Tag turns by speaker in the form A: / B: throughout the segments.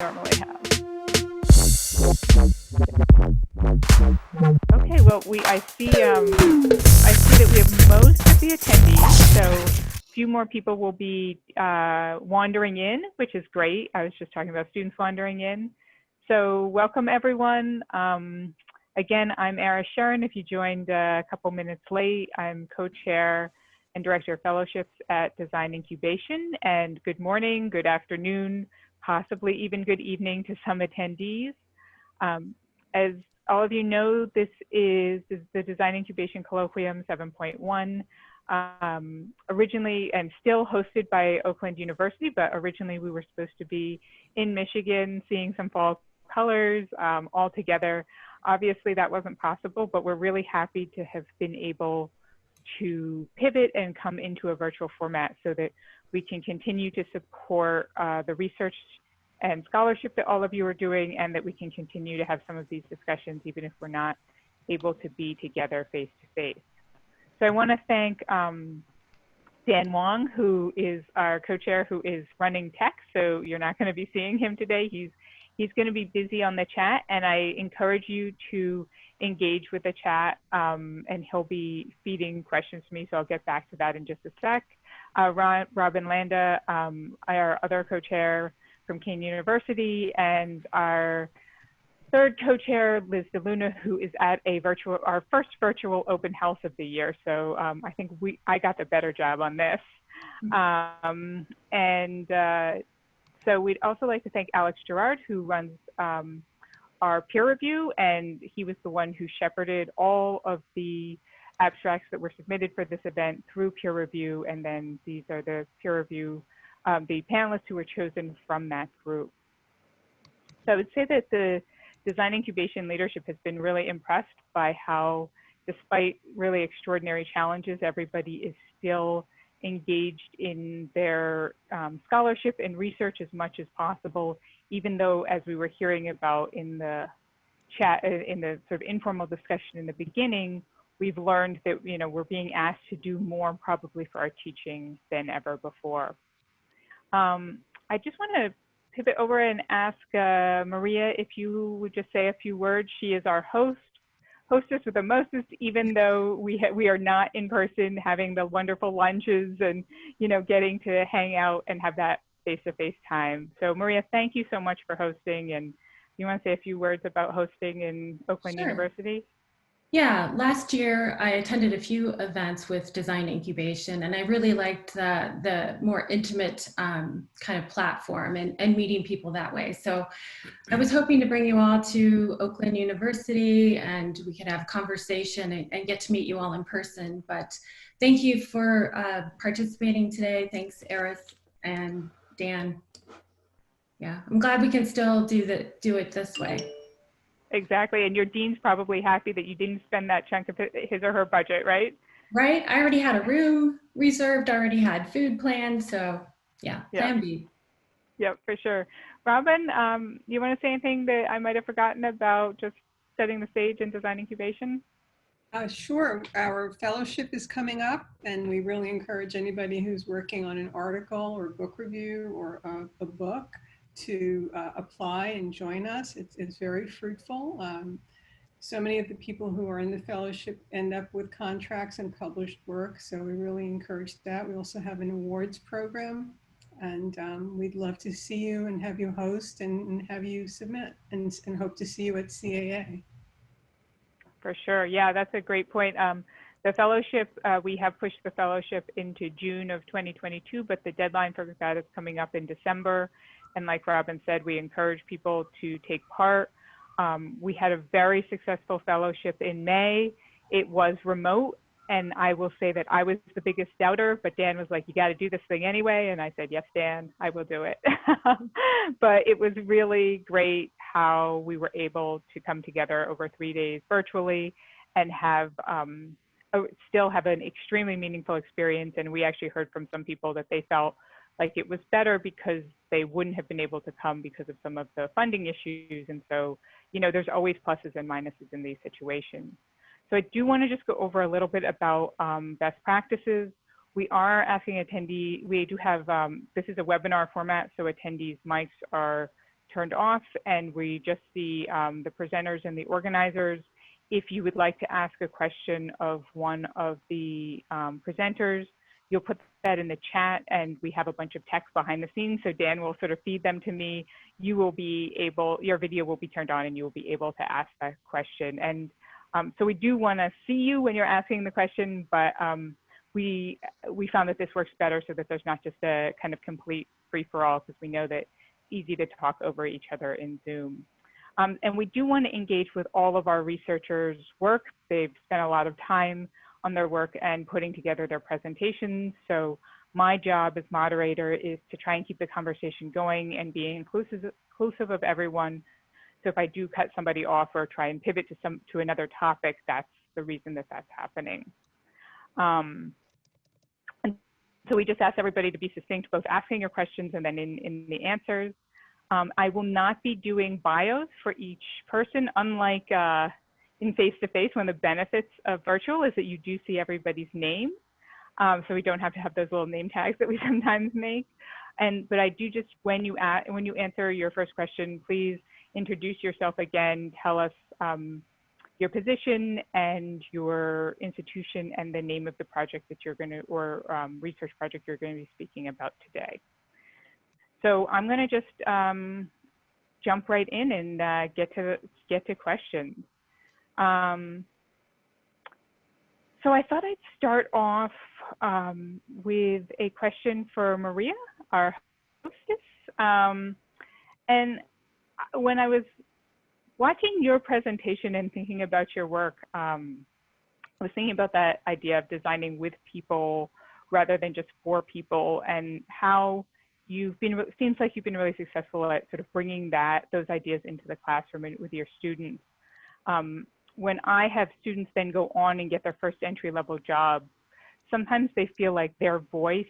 A: normally have. Okay, well, I see that we have most of the attendees, so a few more people will be wandering in, which is great. I was just talking about students wandering in. So welcome, everyone. Again, I'm Ara Sharon. If you joined a couple minutes late, I'm co-chair and director of fellowships at Design Incubation. And good morning, good afternoon, possibly even good evening to some attendees. As all of you know, this is the Design Incubation Colloquium 7.1, originally and still hosted by Oakland University, but originally we were supposed to be in Michigan, seeing some fall colors all together. Obviously that wasn't possible, but we're really happy to have been able to pivot and come into a virtual format so that we can continue to support the research and scholarship that all of you are doing, and that we can continue to have some of these discussions even if we're not able to be together face to face. So I want to thank Dan Wong, who is our co-chair, who is running tech, so you're not going to be seeing him today. He's going to be busy on the chat, and I encourage you to engage with the chat, and he'll be feeding questions to me, so I'll get back to that in just a sec. Robin Landa, our other co-chair from Kean University, and our third co-chair, Liz DeLuna, who is at our first virtual open house of the year. So I think I got the better job on this. So we'd also like to thank Alex Gerard, who runs our peer review, and he was the one who shepherded all of the abstracts that were submitted for this event through peer review, and then these are the peer review, the panelists who were chosen from that group. So I would say that the Design Incubation leadership has been really impressed by how, despite really extraordinary challenges, everybody is still engaged in their scholarship and research as much as possible, even though, as we were hearing about in the chat, in the sort of informal discussion in the beginning, we've learned that we're being asked to do more probably for our teaching than ever before. I just want to pivot over and ask Maria if you would just say a few words. She is our hostess with the mostest, even though we are not in person having the wonderful lunches and getting to hang out and have that face-to-face time. So Maria, thank you so much for hosting, and you want to say a few words about hosting in Oakland University?
B: Yeah, last year I attended a few events with Design Incubation, and I really liked the more intimate kind of platform and meeting people that way. So I was hoping to bring you all to Oakland University and we could have conversation and get to meet you all in person. But thank you for participating today. Thanks, Eris and Dan. Yeah, I'm glad we can still do it this way.
A: Exactly, and your dean's probably happy that you didn't spend that chunk of his or her budget, right?
B: Right, I already had a room reserved, I already had food planned, so yeah, plan B.
A: Yep, for sure. Robin, you want to say anything that I might have forgotten about just setting the stage in Design Incubation?
C: Sure, our fellowship is coming up, and we really encourage anybody who's working on an article or book review or a book to apply and join us. It's very fruitful. So many of the people who are in the fellowship end up with contracts and published work, so we really encourage that. We also have an awards program, and we'd love to see you and have you host and have you submit, and hope to see you at CAA.
A: For sure, yeah, that's a great point. The fellowship, we have pushed the fellowship into June of 2022, but the deadline for that is coming up in December. And like Robin said, we encourage people to take part. We had a very successful fellowship in May. It was remote, and I will say that I was the biggest doubter, but Dan was like, you got to do this thing anyway. And I said, yes, Dan, I will do it. But it was really great how we were able to come together over 3 days virtually and have still have an extremely meaningful experience. And we actually heard from some people that they felt like it was better because they wouldn't have been able to come because of some of the funding issues. And so, there's always pluses and minuses in these situations. So I do want to just go over a little bit about best practices. We are asking attendees, we do have, this is a webinar format, so attendees' mics are turned off and we just see the presenters and the organizers. If you would like to ask a question of one of the presenters, you'll put that in the chat, and we have a bunch of text behind the scenes, so Dan will sort of feed them to me. You will be able, your video will be turned on and you will be able to ask that question. And so we do want to see you when you're asking the question, but we found that this works better so that there's not just a kind of complete free-for-all, because we know that it's easy to talk over each other in Zoom. And we do want to engage with all of our researchers' work. They've spent a lot of time on their work and putting together their presentations. So my job as moderator is to try and keep the conversation going and be inclusive of everyone. So if I do cut somebody off or try and pivot to another topic, that's the reason that that's happening. And so we just ask everybody to be succinct, both asking your questions and then in the answers. I will not be doing bios for each person, unlike in face-to-face. One of the benefits of virtual is that you do see everybody's name. So we don't have to have those little name tags that we sometimes make. But I do just, when you answer your first question, please introduce yourself again, tell us your position and your institution and the name of the project that you're going to, or research project you're going to be speaking about today. So I'm going to just jump right in and get to questions. So I thought I'd start off with a question for Maria, our hostess. And when I was watching your presentation and thinking about your work, I was thinking about that idea of designing with people rather than just for people, and how it seems like you've been really successful at sort of bringing those ideas into the classroom and with your students. When I have students then go on and get their first entry-level job, sometimes they feel like their voice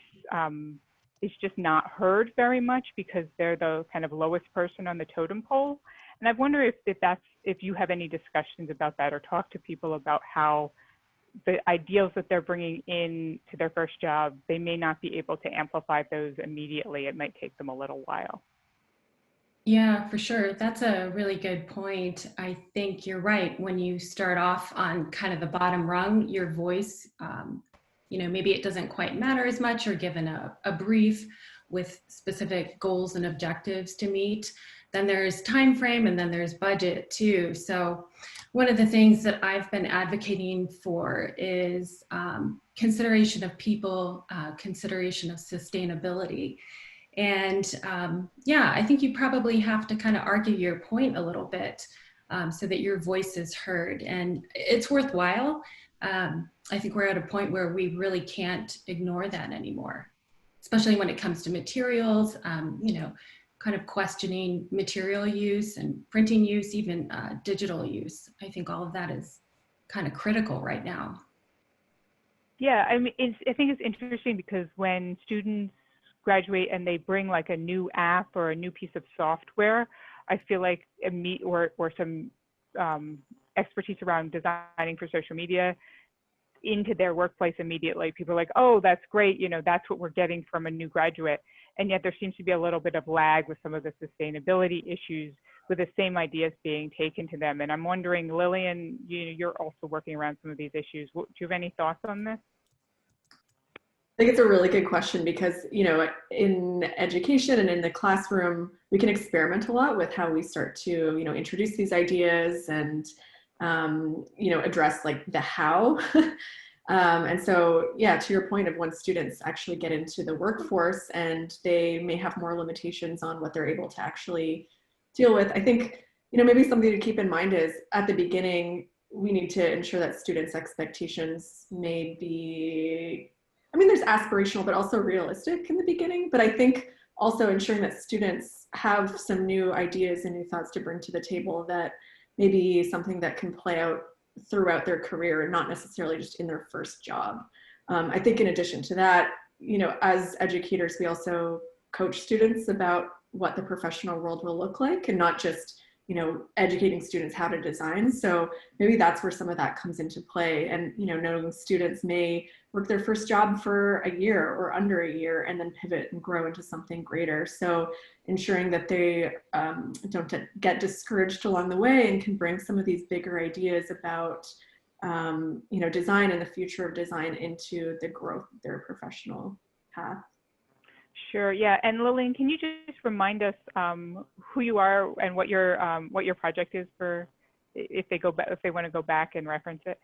A: is just not heard very much because they're the kind of lowest person on the totem pole. And I wonder if you have any discussions about that, or talk to people about how the ideals that they're bringing in to their first job, they may not be able to amplify those immediately. It might take them a little while.
B: Yeah, for sure. That's a really good point. I think you're right. When you start off on kind of the bottom rung, your voice, maybe it doesn't quite matter as much, or given a brief with specific goals and objectives to meet. Then there's time frame, and then there's budget too. So one of the things that I've been advocating for is consideration of people, consideration of sustainability. And yeah, I think you probably have to kind of argue your point a little bit so that your voice is heard. And it's worthwhile. I think we're at a point where we really can't ignore that anymore, especially when it comes to materials, kind of questioning material use and printing use, even digital use. I think all of that is kind of critical right now.
A: Yeah, I mean, I think it's interesting because when students graduate and they bring like a new app or a new piece of software, I feel like or some expertise around designing for social media into their workplace immediately. People are like, oh, that's great. That's what we're getting from a new graduate. And yet there seems to be a little bit of lag with some of the sustainability issues with the same ideas being taken to them. And I'm wondering, Lilian, you're also working around some of these issues. Do you have any thoughts on this?
D: I think it's a really good question because, in education and in the classroom, we can experiment a lot with how we start to, introduce these ideas and, address like the how. And so, yeah, to your point of when students actually get into the workforce and they may have more limitations on what they're able to actually deal with, I think, maybe something to keep in mind is at the beginning, we need to ensure that students' expectations may be, there's aspirational, but also realistic in the beginning. But I think also ensuring that students have some new ideas and new thoughts to bring to the table that may be something that can play out throughout their career and not necessarily just in their first job. I think in addition to that, as educators, we also coach students about what the professional world will look like and not just, educating students how to design. So maybe that's where some of that comes into play. And, knowing students may work their first job for a year or under a year and then pivot and grow into something greater. So ensuring that they don't get discouraged along the way and can bring some of these bigger ideas about design and the future of design into the growth of their professional path.
A: Sure. Yeah. And Lilian, can you just remind us who you are and what your project is for if they want to go back and reference it?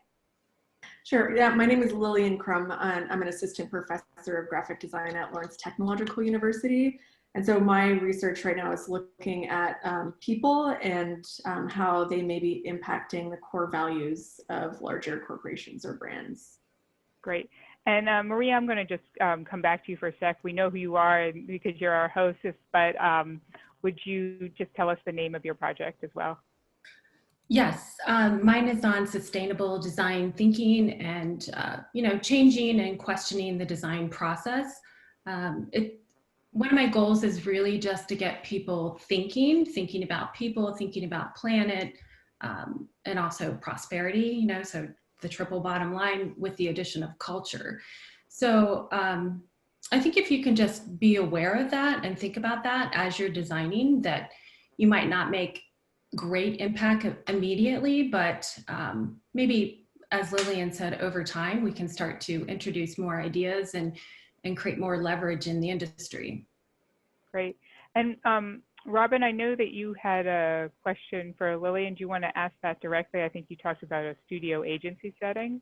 D: Sure. Yeah, my name is Lilian Crum, and I'm an assistant professor of graphic design at Lawrence Technological University. And so my research right now is looking at people and how they may be impacting the core values of larger corporations or brands.
A: Great. And Maria, I'm going to just come back to you for a sec. We know who you are because you're our hostess, but would you just tell us the name of your project as well?
B: Yes, mine is on sustainable design thinking and, changing and questioning the design process. One of my goals is really just to get people thinking about people, thinking about planet, and also prosperity, so the triple bottom line with the addition of culture. So I think if you can just be aware of that and think about that as you're designing, that you might not make great impact immediately, but maybe, as Lilian said, over time, we can start to introduce more ideas and create more leverage in the industry.
A: Great. And Robin, I know that you had a question for Lilian. Do you want to ask that directly? I think you talked about a studio agency setting.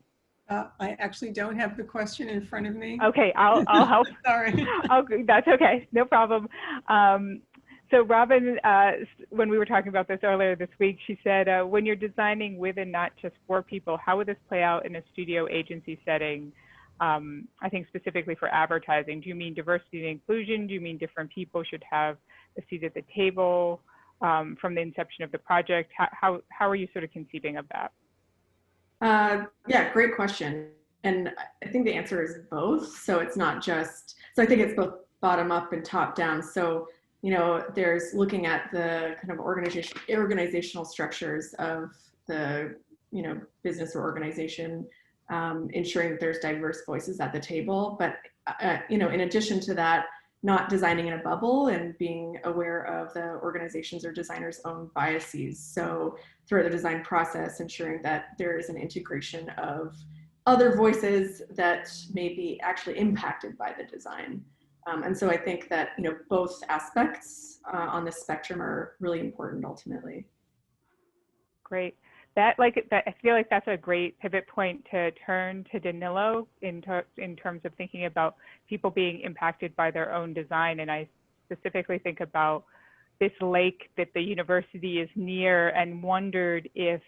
C: I actually don't have the question in front of me.
A: Okay, I'll help.
C: Sorry.
A: That's okay, no problem. So Robin, when we were talking about this earlier this week, she said, when you're designing with and not just for people, how would this play out in a studio agency setting? I think specifically for advertising. Do you mean diversity and inclusion? Do you mean different people should have a seat at the table from the inception of the project? How are you sort of conceiving of that?
D: Yeah, great question. And I think the answer is both. So it's not just, so I think it's both bottom up and top down. So, there's looking at the kind of organizational structures of the, business or organization, ensuring that there's diverse voices at the table. But, in addition to that, not designing in a bubble and being aware of the organization's or designer's own biases. So throughout the design process, ensuring that there is an integration of other voices that may be actually impacted by the design. And so I think that, both aspects on the spectrum are really important ultimately.
A: Great. I feel like that's a great pivot point to turn to Danilo in terms of thinking about people being impacted by their own design. And I specifically think about this lake that the university is near and wondered if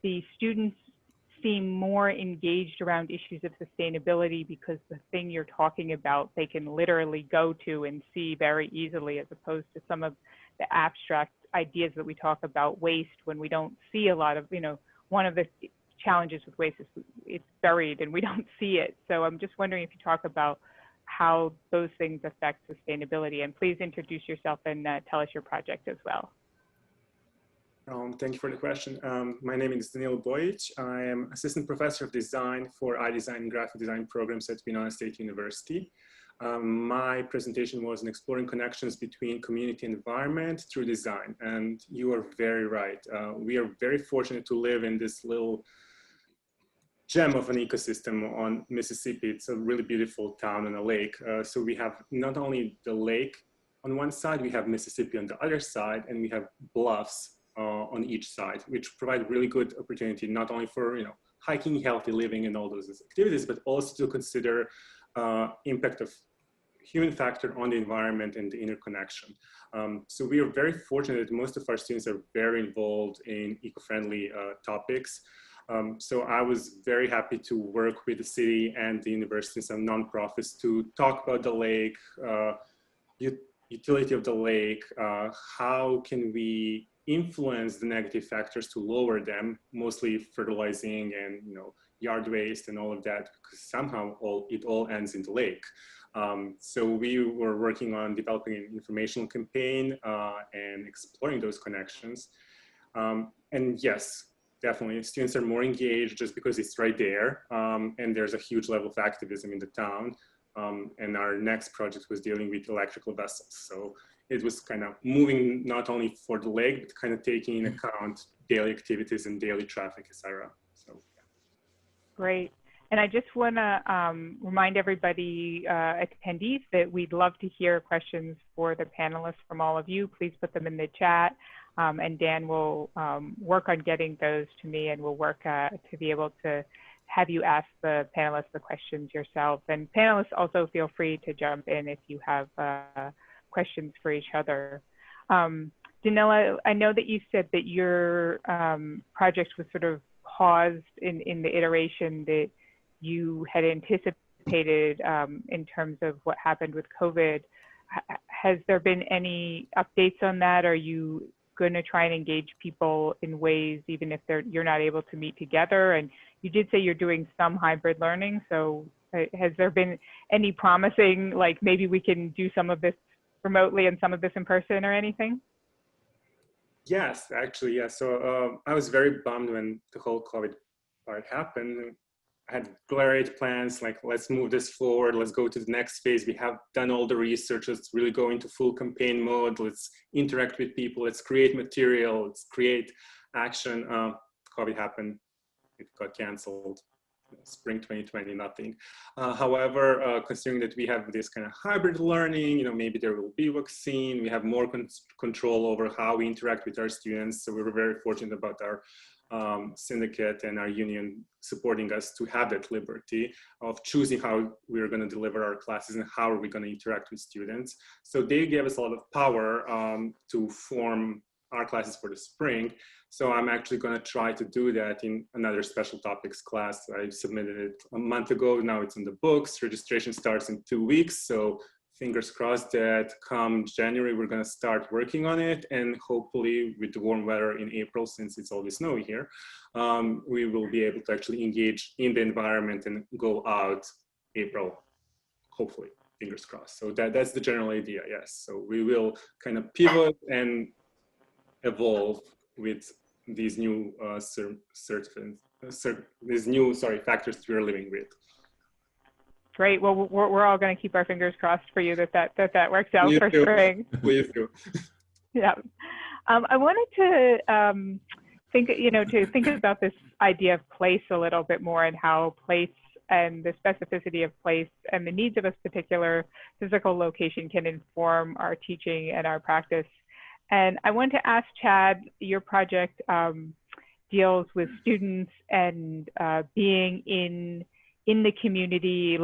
A: the students seem more engaged around issues of sustainability because the thing you're talking about, they can literally go to and see very easily, as opposed to some of the abstract ideas that we talk about waste when we don't see a lot of, one of the challenges with waste is it's buried and we don't see it. So I'm just wondering if you talk about how those things affect sustainability, and please introduce yourself and tell us your project as well.
E: Thank you for the question. My name is Danilo Bojic. I am assistant professor of design for iDesign and graphic design programs at Winona State University. My presentation was on exploring connections between community and environment through design. And you are very right. We are very fortunate to live in this little gem of an ecosystem on Mississippi. It's a really beautiful town and a lake. So we have not only the lake on one side, we have Mississippi on the other side, and we have bluffs on each side, which provide really good opportunity, not only for hiking, healthy living and all those activities, but also to consider impact of human factor on the environment and the interconnection. So we are very fortunate that most of our students are very involved in eco-friendly topics. So I was very happy to work with the city and the university and some nonprofits to talk about the lake, utility of the lake, how can we influence the negative factors to lower them, mostly fertilizing and yard waste and all of that, because somehow it all ends in the lake. So we were working on developing an informational campaign and exploring those connections. And yes, definitely. Students are more engaged just because it's right there. And there's a huge level of activism in the town. And our next project was dealing with electrical vessels. So it was kind of moving not only for the leg, but kind of taking into account daily activities and daily traffic, etc. So, yeah.
A: Great. And I just want to remind everybody, attendees, that we'd love to hear questions for the panelists from all of you. Please put them in the chat, and Dan will work on getting those to me, and we'll work to be able to have you ask the panelists the questions yourself. And panelists, also feel free to jump in if you have questions for each other. Danila, I know that you said that your project was sort of paused in the iteration that you had anticipated in terms of what happened with COVID. Has there been any updates on that? Are you going to try and engage people in ways, even if you're not able to meet together? And you did say you're doing some hybrid learning. So has there been any promising, like maybe we can do some of this remotely and some of this in person or anything?
E: Yes, actually, yeah. So I was very bummed when the whole COVID part happened. I had great plans, like let's move this forward, let's go to the next phase. We have done all the research, let's really go into full campaign mode, let's interact with people, let's create material, let's create action. COVID happened, it got canceled. Spring 2020, nothing. However, considering that we have this kind of hybrid learning, maybe there will be vaccine, we have more control over how we interact with our students. So we were very fortunate about our syndicate and our union supporting us to have that liberty of choosing how we're going to deliver our classes and how are we going to interact with students. So they gave us a lot of power to form our classes for the spring. So I'm actually going to try to do that in another special topics class. I submitted it a month ago. Now it's in the books. Registration starts in 2 weeks. So fingers crossed that come January, we're going to start working on it. And hopefully with the warm weather in April, since it's always snowy here, we will be able to actually engage in the environment and go out April, hopefully, fingers crossed. So that's the general idea, yes. So we will kind of pivot and evolve with these new factors we're living with.
A: Great. Well, we're all going to keep our fingers crossed for you that works out for spring.
E: Please do.
A: Yeah. I wanted to think about this idea of place a little bit more, and how place and the specificity of place and the needs of a particular physical location can inform our teaching and our practice. And I want to ask Chad, your project deals with students and being in the community,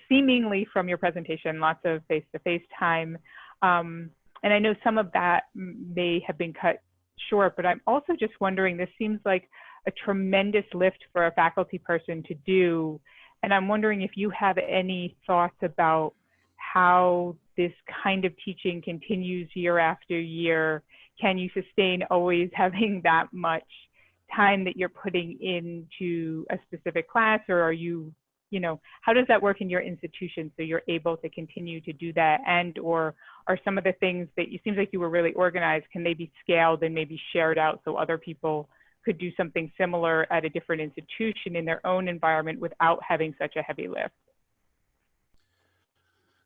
A: seemingly from your presentation, lots of face-to-face time. And I know some of that may have been cut short, but I'm also just wondering, this seems like a tremendous lift for a faculty person to do. And I'm wondering if you have any thoughts about how this kind of teaching continues year after year. Can you sustain always having that much time that you're putting into a specific class, or are you, how does that work in your institution so you're able to continue to do that? And or are some of the things that it seems like you were really organized, can they be scaled and maybe shared out so other people could do something similar at a different institution in their own environment without having such a heavy lift?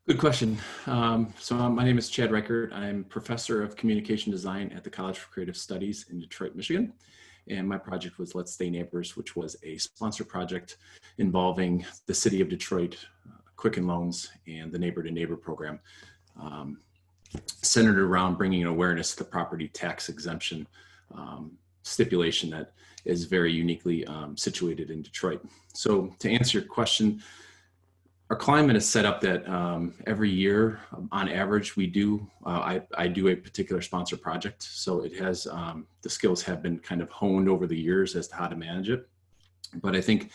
F: Good question. So my name is Chad Reichert. I'm professor of communication design at the College for Creative Studies in Detroit, Michigan. And my project was Let's Stay Neighbors, which was a sponsored project involving the city of Detroit, Quicken Loans, and the Neighbor to Neighbor program, centered around bringing awareness to the property tax exemption stipulation that is very uniquely situated in Detroit. So to answer your question, our climate is set up that every year, on average, we do, I do a particular sponsor project. So it has, the skills have been kind of honed over the years as to how to manage it. But I think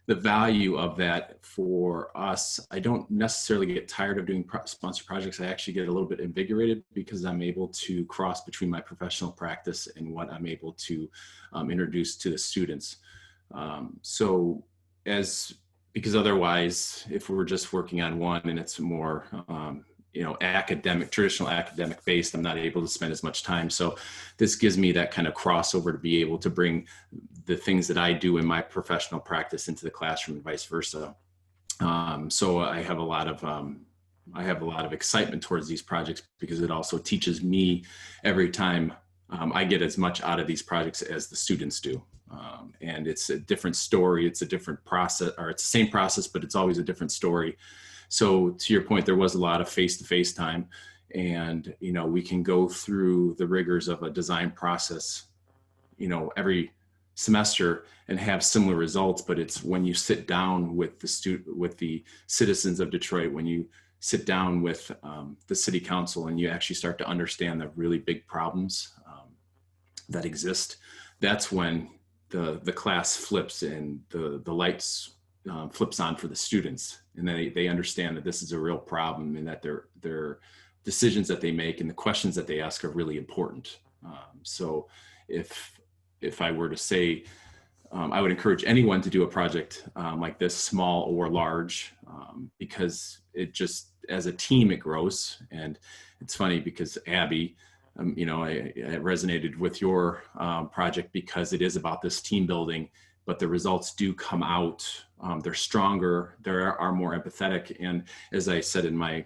F: the value of that for us, I don't necessarily get tired of doing sponsor projects. I actually get a little bit invigorated because I'm able to cross between my professional practice and what I'm able to introduce to the students. Because otherwise, if we're just working on one and it's more, traditional academic based. I'm not able to spend as much time. So this gives me that kind of crossover to be able to bring the things that I do in my professional practice into the classroom and vice versa. So I have a lot of excitement towards these projects because it also teaches me every time I get as much out of these projects as the students do. And it's a different story. It's a different process, or it's the same process, but it's always a different story. So to your point, there was a lot of face-to-face time, and, we can go through the rigors of a design process, every semester and have similar results. But it's when you sit down with the citizens of Detroit, when you sit down with the city council and you actually start to understand the really big problems that exist, that's when the class flips and the lights flips on for the students, and they understand that this is a real problem and that their decisions that they make and the questions that they ask are really important. So if I were to say, I would encourage anyone to do a project like this, small or large, because it just, as a team, it grows. And it's funny because Abby, I resonated with your project because it is about this team building, but the results do come out. They're stronger, they are more empathetic. And as I said in my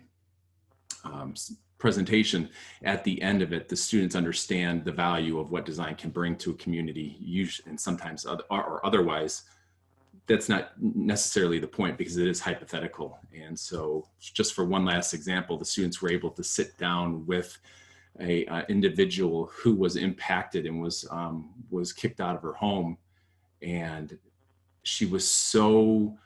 F: presentation, at the end of it, the students understand the value of what design can bring to a community, usually, and sometimes or otherwise. That's not necessarily the point because it is hypothetical. And so just for one last example, the students were able to sit down with a individual who was impacted and was kicked out of her home. And she was so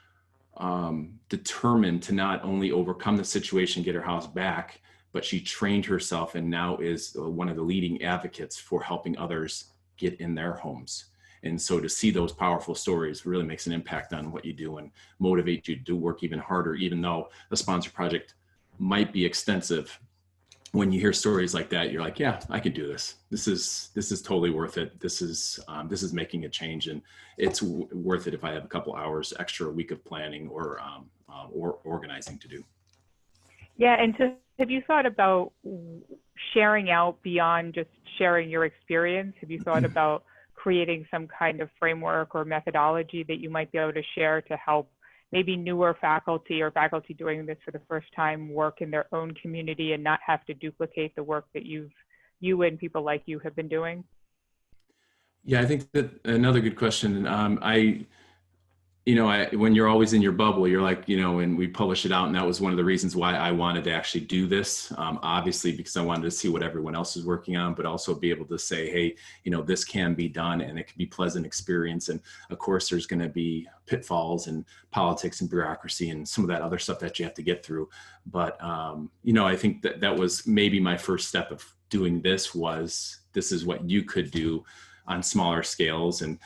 F: determined to not only overcome the situation, get her house back, but she trained herself and now is one of the leading advocates for helping others get in their homes. And so to see those powerful stories really makes an impact on what you do and motivate you to do work even harder, even though a sponsor project might be extensive. When you hear stories like that, you're like, yeah, I could do this. This is totally worth it. This is making a change, and it's worth it if I have a couple hours extra a week of planning or organizing to do.
A: Yeah, and so have you thought about sharing out beyond just sharing your experience? Have you thought about creating some kind of framework or methodology that you might be able to share to help maybe newer faculty or faculty doing this for the first time work in their own community and not have to duplicate the work that you and people like you have been doing?
F: Yeah, I think that another good question. When you're always in your bubble, you're like, and we publish it out. And that was one of the reasons why I wanted to actually do this. Obviously, because I wanted to see what everyone else is working on, but also be able to say, hey, this can be done and it can be pleasant experience. And of course, there's going to be pitfalls and politics and bureaucracy and some of that other stuff that you have to get through. But, I think that was maybe my first step of doing this is what you could do on smaller scales. And,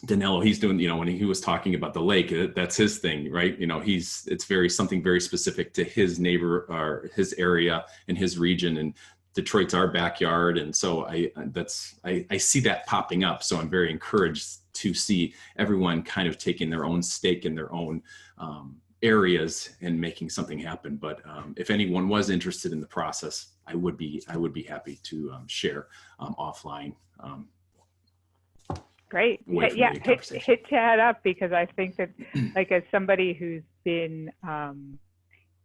F: Danilo, he's doing, when he was talking about the lake, that's his thing, right? It's something very specific to his neighbor or his area and his region, and Detroit's our backyard. And so I see that popping up. So I'm very encouraged to see everyone kind of taking their own stake in their own areas and making something happen. But if anyone was interested in the process, I would be happy to share offline.
A: Great. Yeah, hit Chad up, because I think that, like, as somebody who's been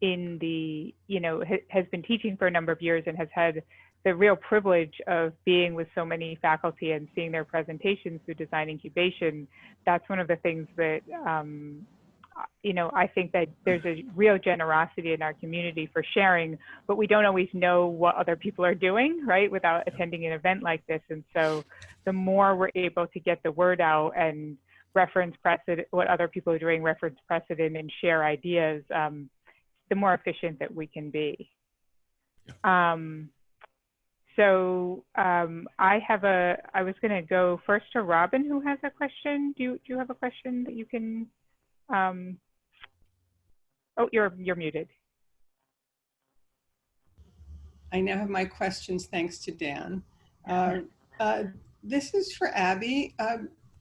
A: in the, has been teaching for a number of years and has had the real privilege of being with so many faculty and seeing their presentations through Design Incubation, that's one of the things that, I think that there's a real generosity in our community for sharing, but we don't always know what other people are doing, right, without attending an event like this. And so the more we're able to get the word out and reference precedent, what other people are doing, reference precedent, and share ideas, the more efficient that we can be. I was going to go first to Robin, who has a question. Do you have a question that you can? Oh, you're muted.
C: I now have my questions thanks to Dan. This is for Abby.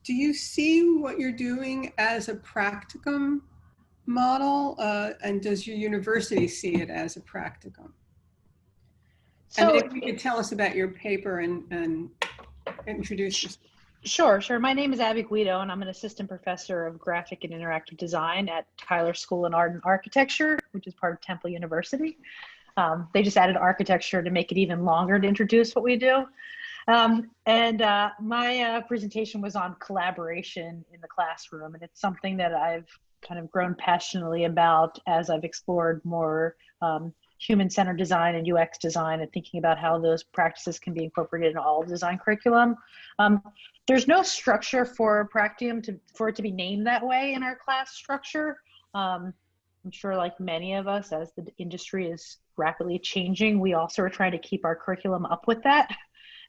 C: Do you see what you're doing as a practicum model, and does your university see it as a practicum?
G: So
C: and maybe you could tell us about your paper and introduce yourself.
G: Sure. My name is Abby Guido, and I'm an assistant professor of graphic and interactive design at Tyler School of Art and Architecture, which is part of Temple University. They just added architecture to make it even longer to introduce what we do. My presentation was on collaboration in the classroom, and it's something that I've kind of grown passionately about as I've explored more human-centered design and UX design, and thinking about how those practices can be incorporated in all design curriculum. There's no structure for Practium for it to be named that way in our class structure. I'm sure, like many of us, as the industry is rapidly changing, we also are trying to keep our curriculum up with that.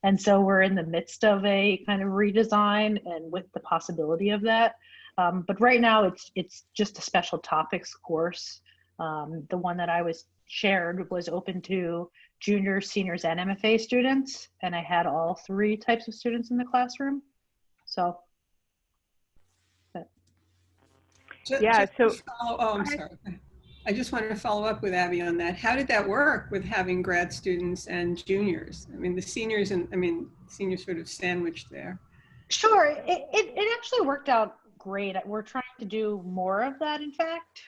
G: And so we're in the midst of a kind of redesign and with the possibility of that. But right now it's just a special topics course. The one that I was shared was open to juniors, seniors, and MFA students. And I had all three types of students in the classroom. So.
A: Yeah,
C: I'm sorry. I just wanted to follow up with Abby on that. How did that work with having grad students and juniors? I mean, the seniors seniors sort of sandwiched there.
G: Sure, it actually worked out great. We're trying to do more of that, in fact,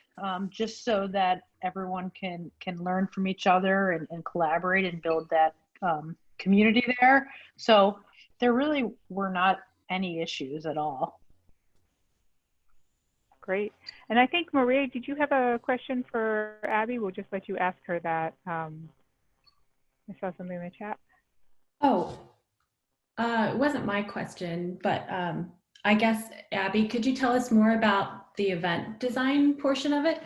G: just so that everyone can learn from each other and collaborate and build that community there. So there really were not any issues at all.
A: Great. And I think, Maria, did you have a question for Abby? We'll just let you ask her that. I saw something in the chat.
B: Oh, it wasn't my question, but I guess, Abby, could you tell us more about the event design portion of it?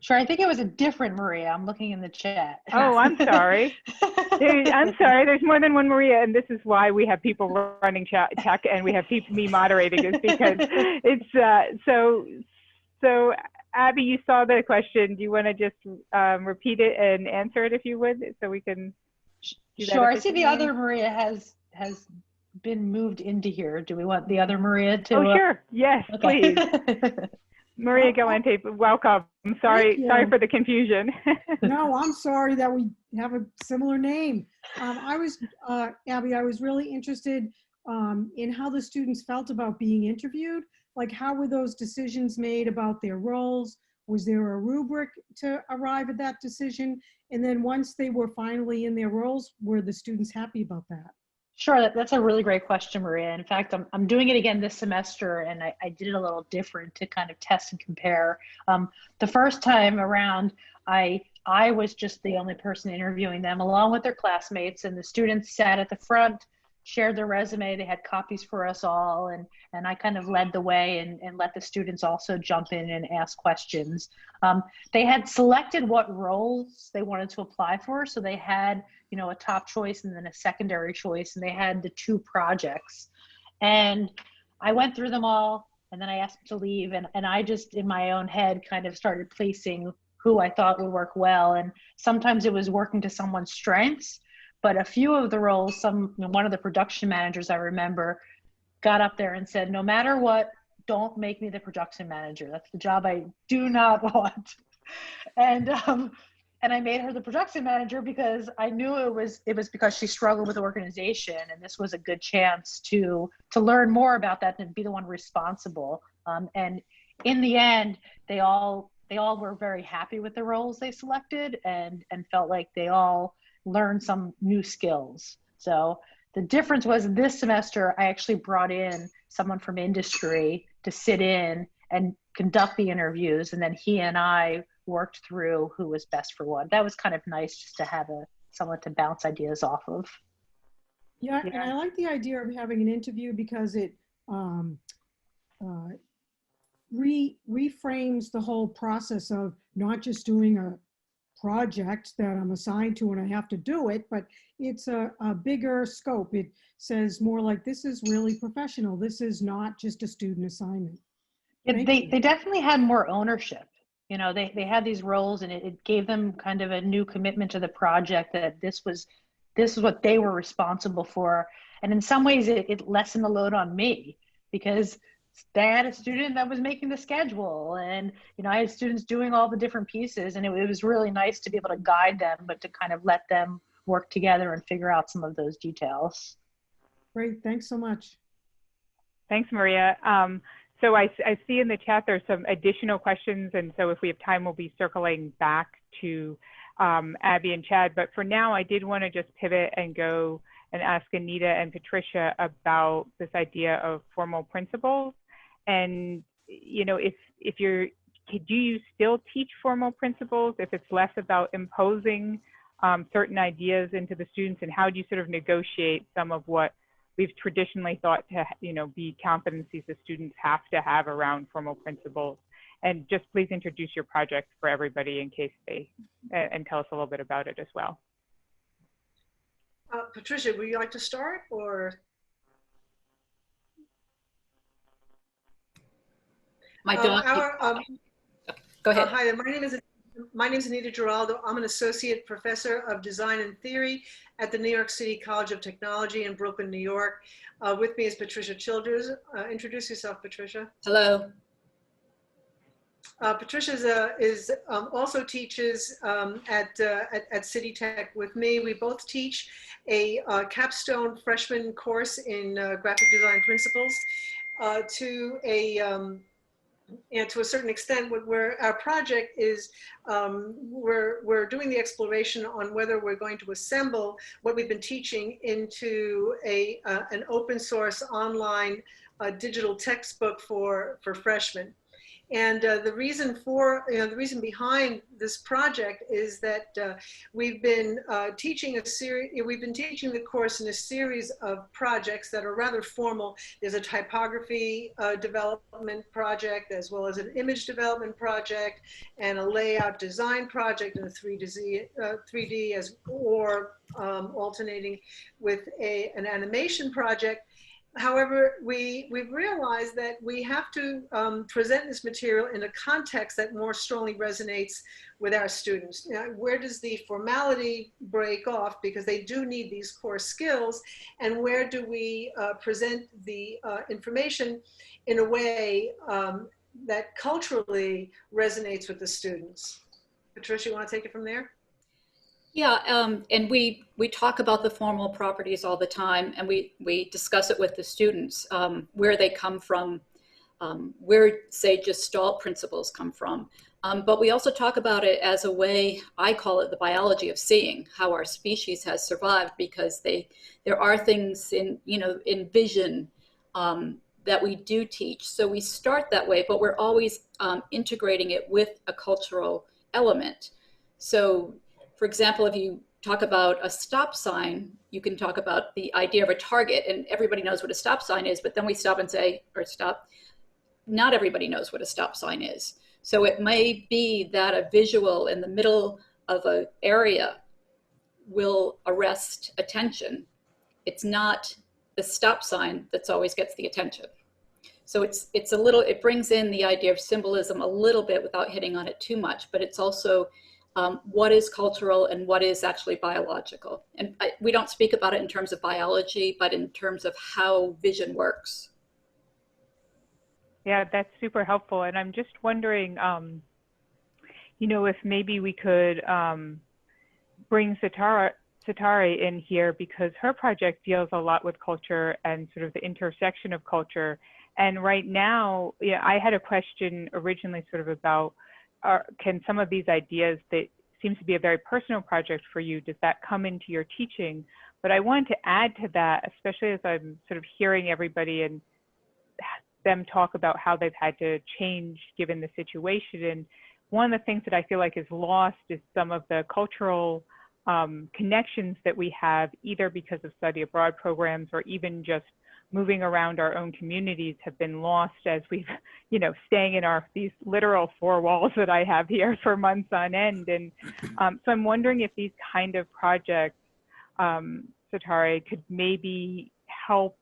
G: Sure, I think it was a different Maria. I'm looking in the chat.
A: Oh, I'm sorry. I'm sorry. There's more than one Maria, and this is why we have people running tech and we have me moderating, is because it's so Abby, you saw the question. Do you want to just repeat it and answer it if you would, so we can do that?
G: Sure. I see the other Maria has been moved into here. Do we want the other Maria to?
A: Oh, sure. Yes,
G: okay.
A: Please. Maria Galante, welcome. Sorry for the confusion.
H: No, I'm sorry that we have a similar name. Abby, I was really interested in how the students felt about being interviewed. Like, how were those decisions made about their roles? Was there a rubric to arrive at that decision? And then once they were finally in their roles, were the students happy about that?
G: Sure, that's a really great question, Maria. In fact, I'm doing it again this semester, and I did it a little different to kind of test and compare. The first time around, I was just the only person interviewing them along with their classmates, and the students sat at the front, shared their resume. They had copies for us all, and I kind of led the way and let the students also jump in and ask questions. They had selected what roles they wanted to apply for, so they had a top choice and then a secondary choice, and they had the 2 projects. And I went through them all, and then I asked them to leave, and I just, in my own head, kind of started placing who I thought would work well. And sometimes it was working to someone's strengths, but a few of the roles, one of the production managers I remember got up there and said, no matter what, don't make me the production manager. That's the job I do not want. And I made her the production manager because I knew it was because she struggled with organization, and this was a good chance to learn more about that and be the one responsible. And in the end, they all were very happy with the roles they selected and felt like they all learned some new skills. So the difference was this semester, I actually brought in someone from industry to sit in and conduct the interviews, and then he and I worked through who was best for what. That was kind of nice just to have someone to bounce ideas off of.
H: Yeah, and I like the idea of having an interview because it reframes the whole process of not just doing a project that I'm assigned to and I have to do it, but it's a bigger scope. It says more like, this is really professional. This is not just a student assignment.
G: They definitely had more ownership. They had these roles, and it gave them kind of a new commitment to the project that this is what they were responsible for. And in some ways it lessened the load on me, because they had a student that was making the schedule, and I had students doing all the different pieces, and it was really nice to be able to guide them, but to kind of let them work together and figure out some of those details.
H: Great, thanks so much.
A: Thanks, Maria. So I see in the chat there's some additional questions, and so if we have time, we'll be circling back to Abby and Chad. But for now, I did want to just pivot and go and ask Anita and Patricia about this idea of formal principles. And if do you still teach formal principles if it's less about imposing certain ideas into the students, and how do you sort of negotiate some of what we've traditionally thought to be competencies the students have to have around formal principles? And just please introduce your project for everybody in case and tell us a little bit about it as well.
I: Patricia, would you like to start, or?
J: My dog. Go ahead.
I: Hi, my name is Anita Giraldo. I'm an associate professor of design and theory at the New York City College of Technology in Brooklyn, New York. With me is Patricia Childers. Introduce yourself, Patricia.
J: Hello.
I: Patricia also teaches at City Tech with me. We both teach a capstone freshman course in graphic design principles to a certain extent. Where our project is, we're doing the exploration on whether we're going to assemble what we've been teaching into an open source online digital textbook for freshmen. And the reason behind this project is that we've been teaching the course in a series of projects that are rather formal. There's a typography development project, as well as an image development project, and a layout design project, and a 3D alternating with an animation project. However, we've realized that we have to present this material in a context that more strongly resonates with our students. Now, where does the formality break off, because they do need these core skills, and where do we present the information in a way that culturally resonates with the students? Patricia, you want to take it from there?
J: Yeah, and we talk about the formal properties all the time, and we discuss it with the students, where they come from, where, say, Gestalt principles come from. But we also talk about it as a way, I call it the biology of seeing, how our species has survived, because there are things in vision that we do teach. So we start that way, but we're always integrating it with a cultural element. So, for example, if you talk about a stop sign, you can talk about the idea of a target, and everybody knows what a stop sign is, but then we stop and say, or stop. Not everybody knows what a stop sign is. So it may be that a visual in the middle of an area will arrest attention. It's not the stop sign that's always gets the attention. So it brings in the idea of symbolism a little bit without hitting on it too much, but it's also what is cultural and what is actually biological. And we don't speak about it in terms of biology, but in terms of how vision works.
A: Yeah, that's super helpful. And I'm just wondering, if maybe we could bring Satari in here, because her project deals a lot with culture and sort of the intersection of culture. And right now, I had a question originally sort of about, can some of these ideas that seems to be a very personal project for you, does that come into your teaching? But I wanted to add to that, especially as I'm sort of hearing everybody and them talk about how they've had to change given the situation. And one of the things that I feel like is lost is some of the cultural connections that we have, either because of study abroad programs or even just moving around our own communities, have been lost as we've, staying in these literal four walls that I have here for months on end. And so I'm wondering if these kind of projects, Satari, could maybe help,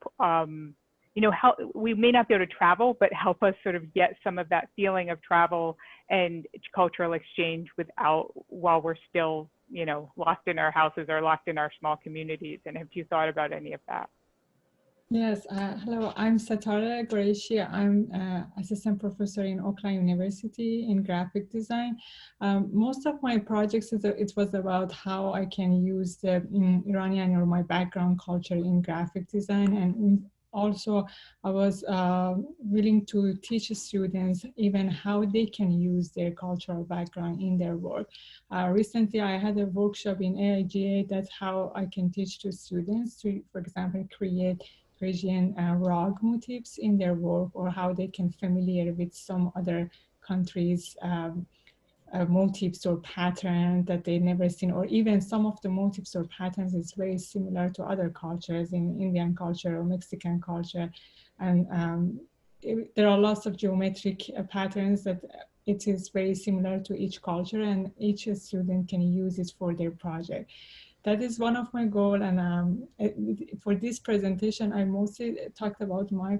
A: we may not be able to travel, but help us sort of get some of that feeling of travel and cultural exchange while we're still, locked in our houses or locked in our small communities. And have you thought about any of that?
K: Yes, hello, I'm Satara Qureshi. I'm assistant professor in Oakland University in graphic design. Most of my projects, it was about how I can use the Iranian or my background culture in graphic design. And also I was willing to teach students even how they can use their cultural background in their work. Recently, I had a workshop in AIGA. That's how I can teach to students to, for example, create Persian rug motifs in their work, or how they can familiar with some other countries' motifs or pattern that they never seen, or even some of the motifs or patterns is very similar to other cultures in Indian culture or Mexican culture. And there are lots of geometric patterns that it is very similar to each culture, and each student can use it for their project. That is one of my goals, and for this presentation, I mostly talked about my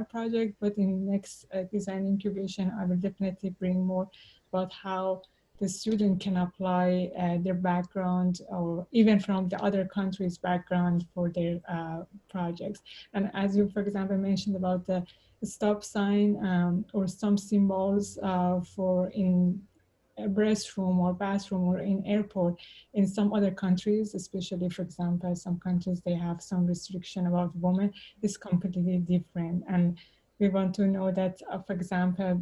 K: project, but in next design incubation, I will definitely bring more about how the student can apply their background, or even from the other countries' background for their projects. And as you, for example, mentioned about the stop sign or some symbols for in a restroom or bathroom or in airport. In some other countries, especially, for example, some countries, they have some restriction about women, is completely different. And we want to know that, for example,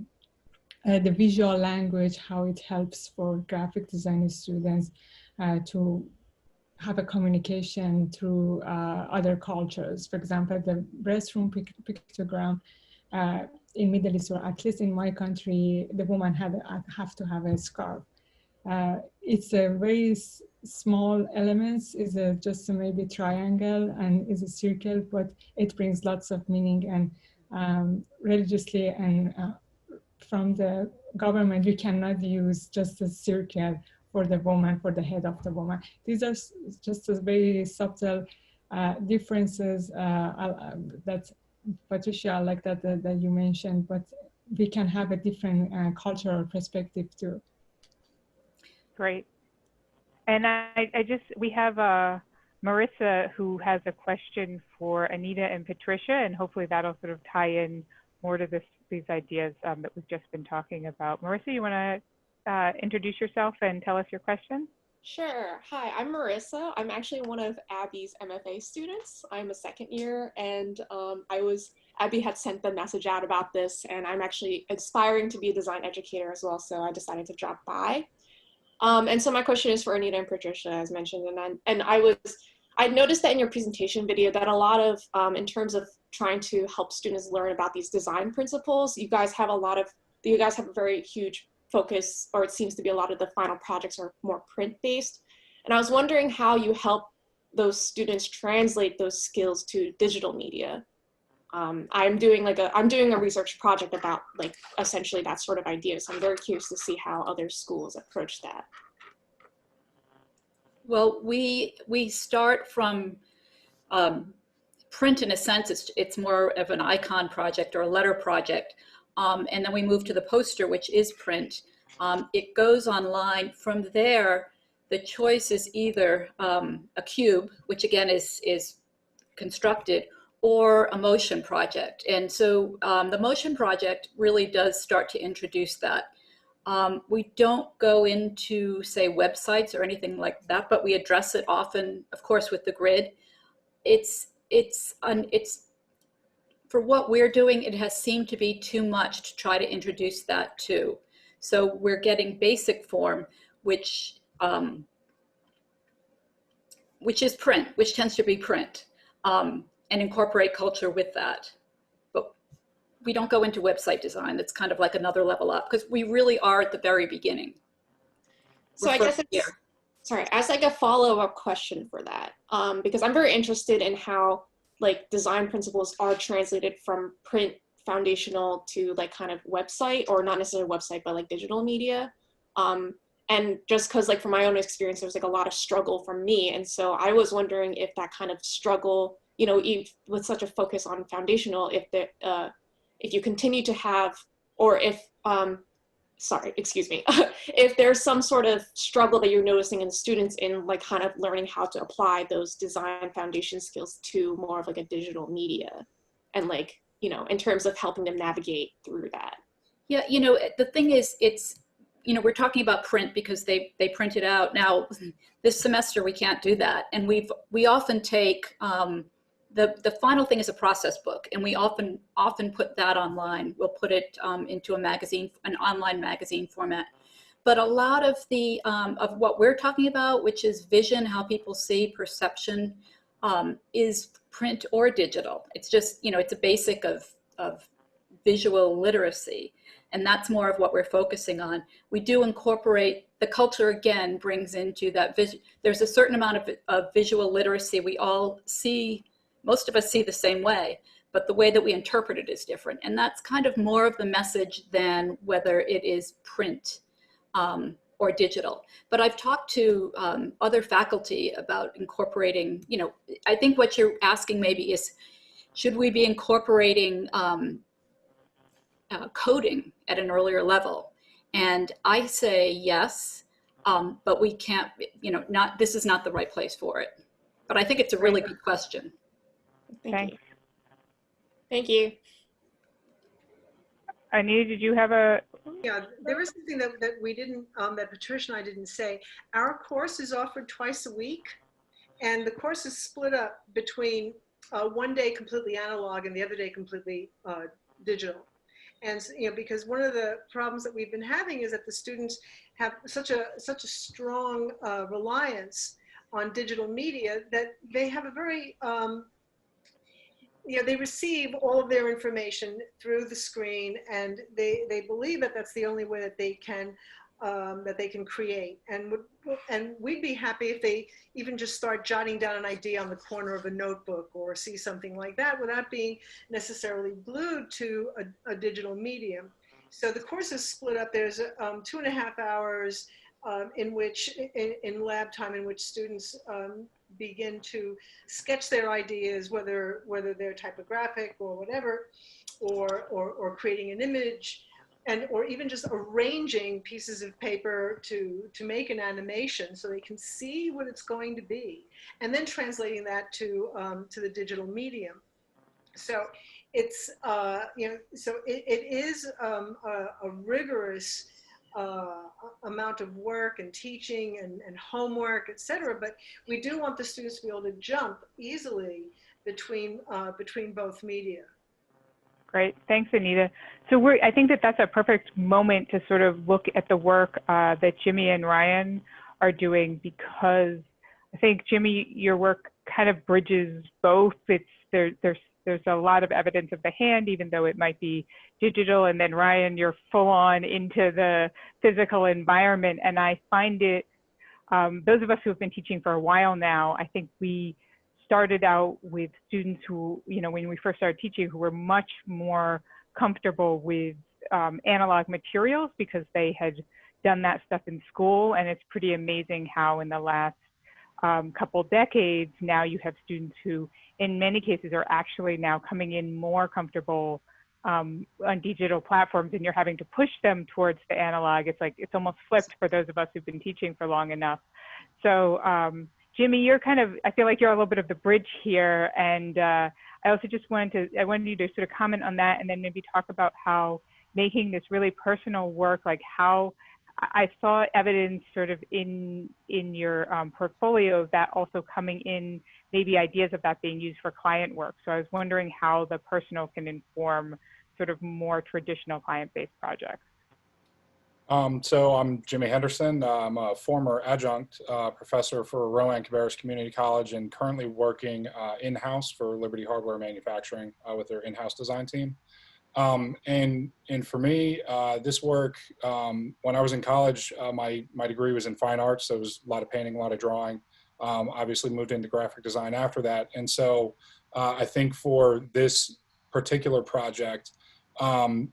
K: the visual language, how it helps for graphic design students to have a communication through other cultures. For example, the restroom pictogram in Middle East, or at least in my country, the woman have to have a scarf. It's a very small elements, is just maybe triangle and is a circle, but it brings lots of meaning. And religiously and from the government, we cannot use just a circle for the woman, for the head of the woman. These are just very subtle differences that Patricia, I like that you mentioned, but we can have a different cultural perspective too.
A: Great. And we have Marissa, who has a question for Anita and Patricia, and hopefully that'll sort of tie in more to these ideas that we've just been talking about. Marissa, you want to introduce yourself and tell us your question?
L: Sure. Hi, I'm Marissa. I'm actually one of Abby's MFA students. I'm a second year, and Abby had sent the message out about this, and I'm actually aspiring to be a design educator as well, so I decided to drop by. And so my question is for Anita and Patricia, as mentioned, and I noticed that in your presentation video that a lot of, in terms of trying to help students learn about these design principles, you guys have a very huge focus, or it seems to be a lot of the final projects are more print-based. And I was wondering how you help those students translate those skills to digital media. I'm doing a research project about essentially that sort of idea. So I'm very curious to see how other schools approach that.
J: Well, we start from print in a sense. It's more of an icon project or a letter project. And then we move to the poster, which is print. It goes online. From there, the choice is either a cube, which again is constructed, or a motion project. And so the motion project really does start to introduce that. We don't go into, say, websites or anything like that, but we address it often, of course, with the grid. For what we're doing, it has seemed to be too much to try to introduce that too. So we're getting basic form, which is print, which tends to be print, and incorporate culture with that. But we don't go into website design. That's kind of like another level up, because we really are at the very beginning.
L: So I guess as like a follow-up question for that, because I'm very interested in how design principles are translated from print foundational to kind of website, or not necessarily website, but digital media. And just because from my own experience, there's a lot of struggle from me. And so I was wondering if that kind of struggle, with such a focus on foundational, if you continue to have, or if sorry, excuse me, if there's some sort of struggle that you're noticing in students in like kind of learning how to apply those design foundation skills to more of like a digital media, and like, you know, in terms of helping them navigate through that.
J: Yeah, you know, the thing is, it's, you know, we're talking about print because they print it out. Now, this semester we can't do that. And we often take, the final thing is a process book, and we often put that online. We'll put it into a magazine, an online magazine format. But a lot of the of what we're talking about, which is vision, how people see, perception, is print or digital. It's just, you know, it's a basic of visual literacy. And that's more of what we're focusing on. We do incorporate, the culture again brings into that vision. There's a certain amount of visual literacy we all see. Most of us see the same way, but the way that we interpret it is different. And that's kind of more of the message than whether it is print or digital. But I've talked to other faculty about incorporating, you know, I think what you're asking maybe is, should we be incorporating coding at an earlier level? And I say yes, but we can't, you know, this is not the right place for it. But I think it's a really good question.
L: Thank you. Thank you.
A: Anita, did you have a?
I: Yeah, there was something that we didn't, that Patricia and I didn't say. Our course is offered twice a week, and the course is split up between one day completely analog and the other day completely digital. And you know, because one of the problems that we've been having is that the students have such a strong reliance on digital media that they have a very you know, they receive all of their information through the screen, and they believe that that's the only way that they can create. And we'd be happy if they even just start jotting down an idea on the corner of a notebook or see something like that without being necessarily glued to a digital medium. So the course is split up. There's 2.5 hours in which, in lab time, in which students begin to sketch their ideas, whether they're typographic or whatever, or creating an image, or even just arranging pieces of paper to make an animation so they can see what it's going to be, and then translating that to the digital medium. So it's you know, so it is a rigorous amount of work and teaching and homework, etc. But we do want the students to be able to jump easily between both media.
A: Great, thanks, Anita. So I think that's a perfect moment to sort of look at the work that Jimmy and Ryan are doing, because I think, Jimmy, your work kind of bridges both. There's a lot of evidence of the hand, even though it might be digital, and then Ryan, you're full on into the physical environment. And I find it, those of us who have been teaching for a while now, I think we started out with students who, you know, when we first started teaching, who were much more comfortable with analog materials because they had done that stuff in school. And it's pretty amazing how in the last couple decades now you have students who in many cases are actually now coming in more comfortable on digital platforms, and you're having to push them towards the analog. It's like, it's almost flipped for those of us who've been teaching for long enough. So Jimmy, you're kind of, I feel like you're a little bit of the bridge here. And I also just wanted you to sort of comment on that, and then maybe talk about how making this really personal work, like how I saw evidence sort of in your portfolio of that also coming in, maybe ideas of that being used for client work. So I was wondering how the personal can inform sort of more traditional client-based projects.
M: So I'm Jimmy Henderson. I'm a former adjunct professor for Rowan Cabarrus Community College, and currently working in-house for Liberty Hardware Manufacturing with their in-house design team. And for me, this work, when I was in college, my degree was in fine arts, so it was a lot of painting, a lot of drawing. Obviously moved into graphic design after that. And so I think for this particular project,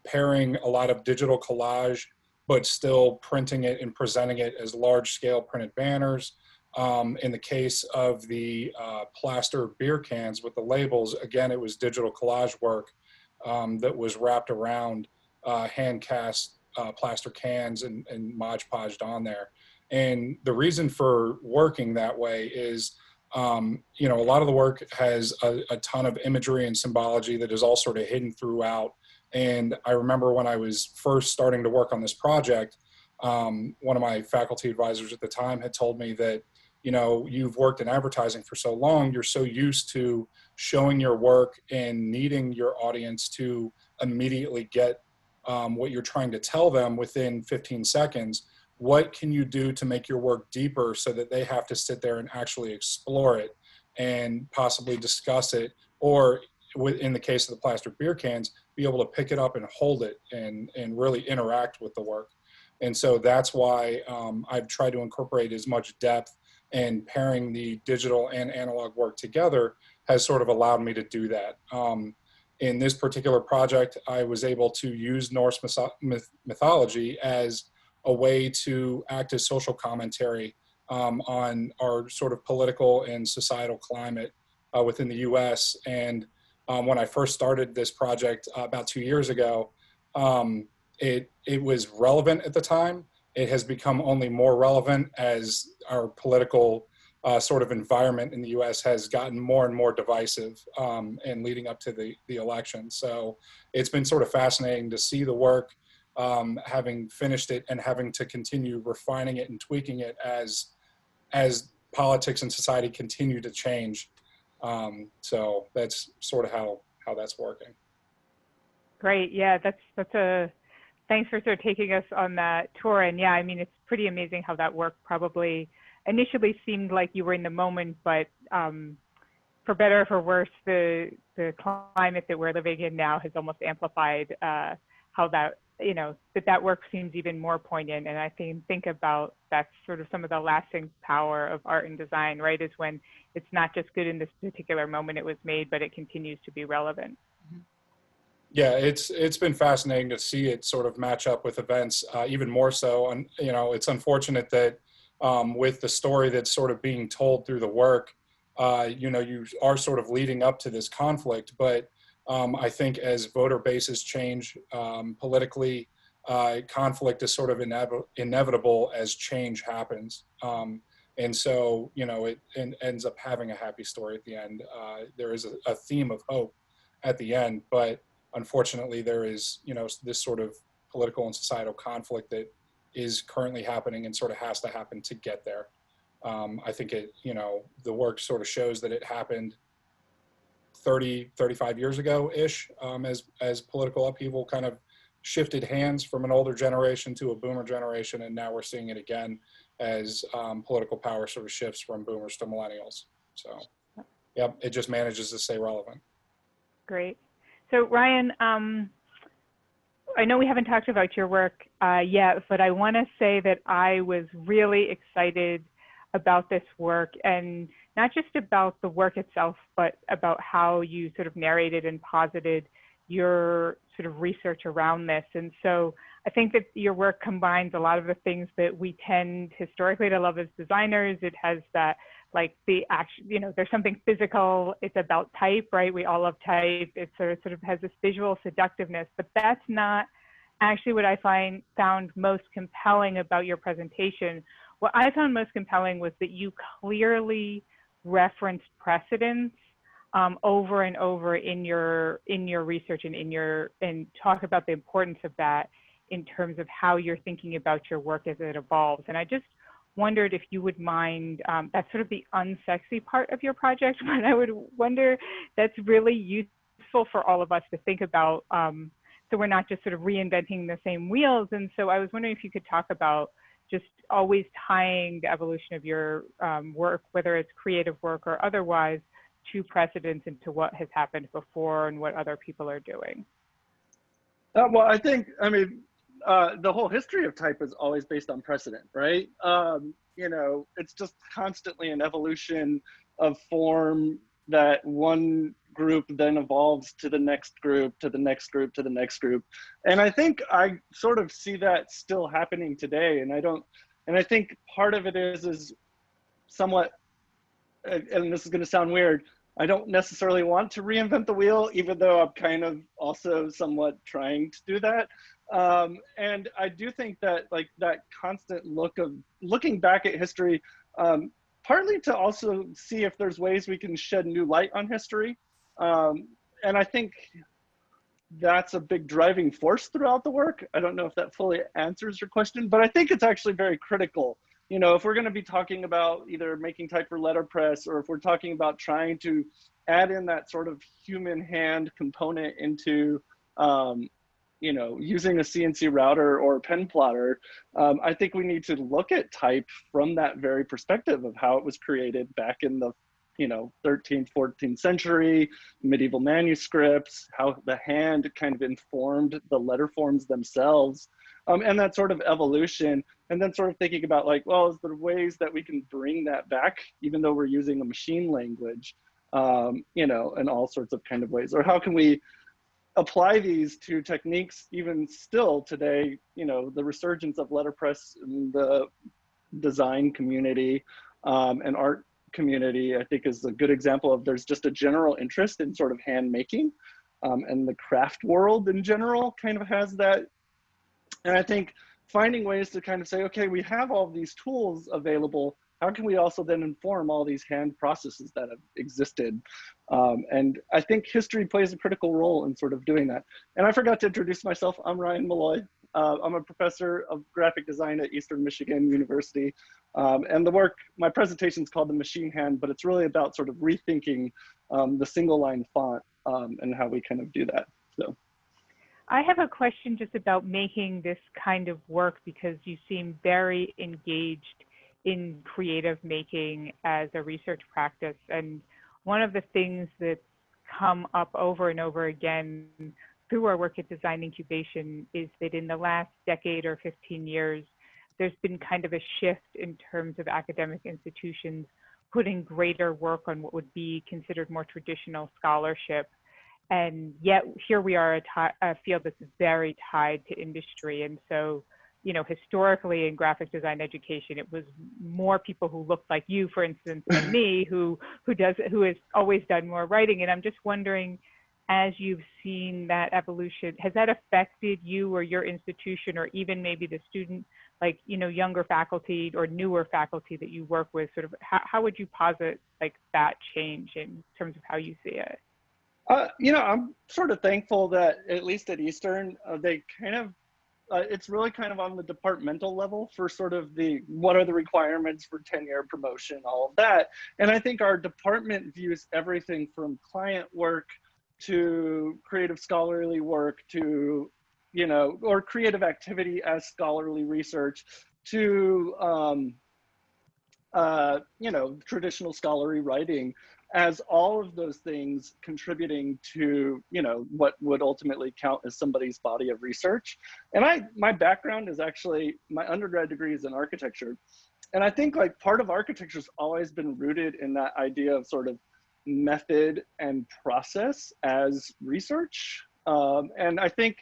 M: pairing a lot of digital collage, but still printing it and presenting it as large scale printed banners. In the case of the plaster beer cans with the labels, again, it was digital collage work that was wrapped around hand cast plaster cans and Mod Podged on there. And the reason for working that way is, you know, a lot of the work has a ton of imagery and symbology that is all sort of hidden throughout. And I remember when I was first starting to work on this project, one of my faculty advisors at the time had told me that, you know, you've worked in advertising for so long, you're so used to showing your work and needing your audience to immediately get what you're trying to tell them within 15 seconds. What can you do to make your work deeper so that they have to sit there and actually explore it and possibly discuss it, or in the case of the plastic beer cans, be able to pick it up and hold it and really interact with the work. And so that's why I've tried to incorporate as much depth, and pairing the digital and analog work together has sort of allowed me to do that. In this particular project, I was able to use Norse mythology as a way to act as social commentary on our sort of political and societal climate within the US. And when I first started this project about 2 years ago, it was relevant at the time. It has become only more relevant as our political sort of environment in the US has gotten more and more divisive and leading up to the election. So it's been sort of fascinating to see the work, having finished it and having to continue refining it and tweaking it as politics and society continue to change. So that's sort of how that's working.
A: Great. Yeah, thanks for sort of taking us on that tour. And yeah, I mean, it's pretty amazing how that work probably initially seemed like you were in the moment, but for better or for worse, the climate that we're living in now has almost amplified how that, you know, that work seems even more poignant. And I think about that's sort of some of the lasting power of art and design, right? Is when it's not just good in this particular moment it was made, but it continues to be relevant.
M: Yeah, it's been fascinating to see it sort of match up with events, even more so. And, you know, it's unfortunate that with the story that's sort of being told through the work, you know, you are sort of leading up to this conflict. But I think as voter bases change politically, conflict is sort of inevitable as change happens. And so, you know, it ends up having a happy story at the end. There is a theme of hope at the end, but unfortunately, there is, you know, this sort of political and societal conflict that is currently happening and sort of has to happen to get there. I think you know, the work sort of shows that it happened 35 years ago-ish, as political upheaval kind of shifted hands from an older generation to a boomer generation, and now we're seeing it again as political power sort of shifts from boomers to millennials. So, yep, it just manages to stay relevant.
A: Great. So Ryan, I know we haven't talked about your work yet, but I want to say that I was really excited about this work, and not just about the work itself, but about how you sort of narrated and posited your sort of research around this. And so I think that your work combines a lot of the things that we tend historically to love as designers. It has that, like, the action, you know, there's something physical, it's about type, right? We all love type. It sort of has this visual seductiveness, but that's not actually what I found most compelling about your presentation. What I found most compelling was that you clearly referenced precedents over and over in your research and talk about the importance of that in terms of how you're thinking about your work as it evolves. And I just wondered if you would mind, that's sort of the unsexy part of your project, but I would wonder, that's really useful for all of us to think about, so we're not just sort of reinventing the same wheels. And so I was wondering if you could talk about just always tying the evolution of your work, whether it's creative work or otherwise, to precedents and to what has happened before and what other people are doing.
N: Well, I think, I mean, the whole history of type is always based on precedent, right? You know, it's just constantly an evolution of form that one group then evolves to the next group, to the next group, to the next group. And I think I sort of see that still happening today. And I think part of it is somewhat, and this is going to sound weird, I don't necessarily want to reinvent the wheel, even though I'm kind of also somewhat trying to do that. And I do think that like that constant look of looking back at history, partly to also see if there's ways we can shed new light on history. And I think that's a big driving force throughout the work. I don't know if that fully answers your question, but I think it's actually very critical. You know, if we're going to be talking about either making type for letterpress, or if we're talking about trying to add in that sort of human hand component into, you know, using a CNC router or a pen plotter, I think we need to look at type from that very perspective of how it was created back in the, you know, 13th, 14th century, medieval manuscripts, how the hand kind of informed the letter forms themselves, and that sort of evolution. And then sort of thinking about like, well, is there ways that we can bring that back, even though we're using a machine language, you know, in all sorts of kind of ways? Or how can we apply these to techniques even still today? You know, the resurgence of letterpress in the design community and art community, I think, is a good example of there's just a general interest in sort of hand making, and the craft world in general kind of has that. And I think finding ways to kind of say, okay, we have all these tools available. How can we also then inform all these hand processes that have existed? And I think history plays a critical role in sort of doing that. And I forgot to introduce myself. I'm Ryan Molloy. I'm a professor of graphic design at Eastern Michigan University. And the work, my presentation is called The Machine Hand, but it's really about sort of rethinking the single line font and how we kind of do that. So.
A: I have a question just about making this kind of work, because you seem very engaged in creative making as a research practice. And one of the things that's come up over and over again through our work at Design Incubation is that in the last decade or 15 years, there's been kind of a shift in terms of academic institutions putting greater work on what would be considered more traditional scholarship. And yet here we are, a field that's very tied to industry. And so, you know, historically in graphic design education, it was more people who looked like you, for instance, than me, who has always done more writing. And I'm just wondering, as you've seen that evolution, has that affected you or your institution, or even maybe the student, like, you know, younger faculty or newer faculty that you work with? Sort of how would you posit like that change in terms of how you see it?
N: You know, I'm sort of thankful that at least at Eastern, they kind of, it's really kind of on the departmental level for sort of what are the requirements for tenure, promotion, all of that. And I think our department views everything from client work to creative scholarly work to, you know, or creative activity as scholarly research to, you know, traditional scholarly writing, as all of those things contributing to, you know, what would ultimately count as somebody's body of research. And my background is actually, my undergrad degree is in architecture. And I think like part of architecture has always been rooted in that idea of sort of method and process as research. And I think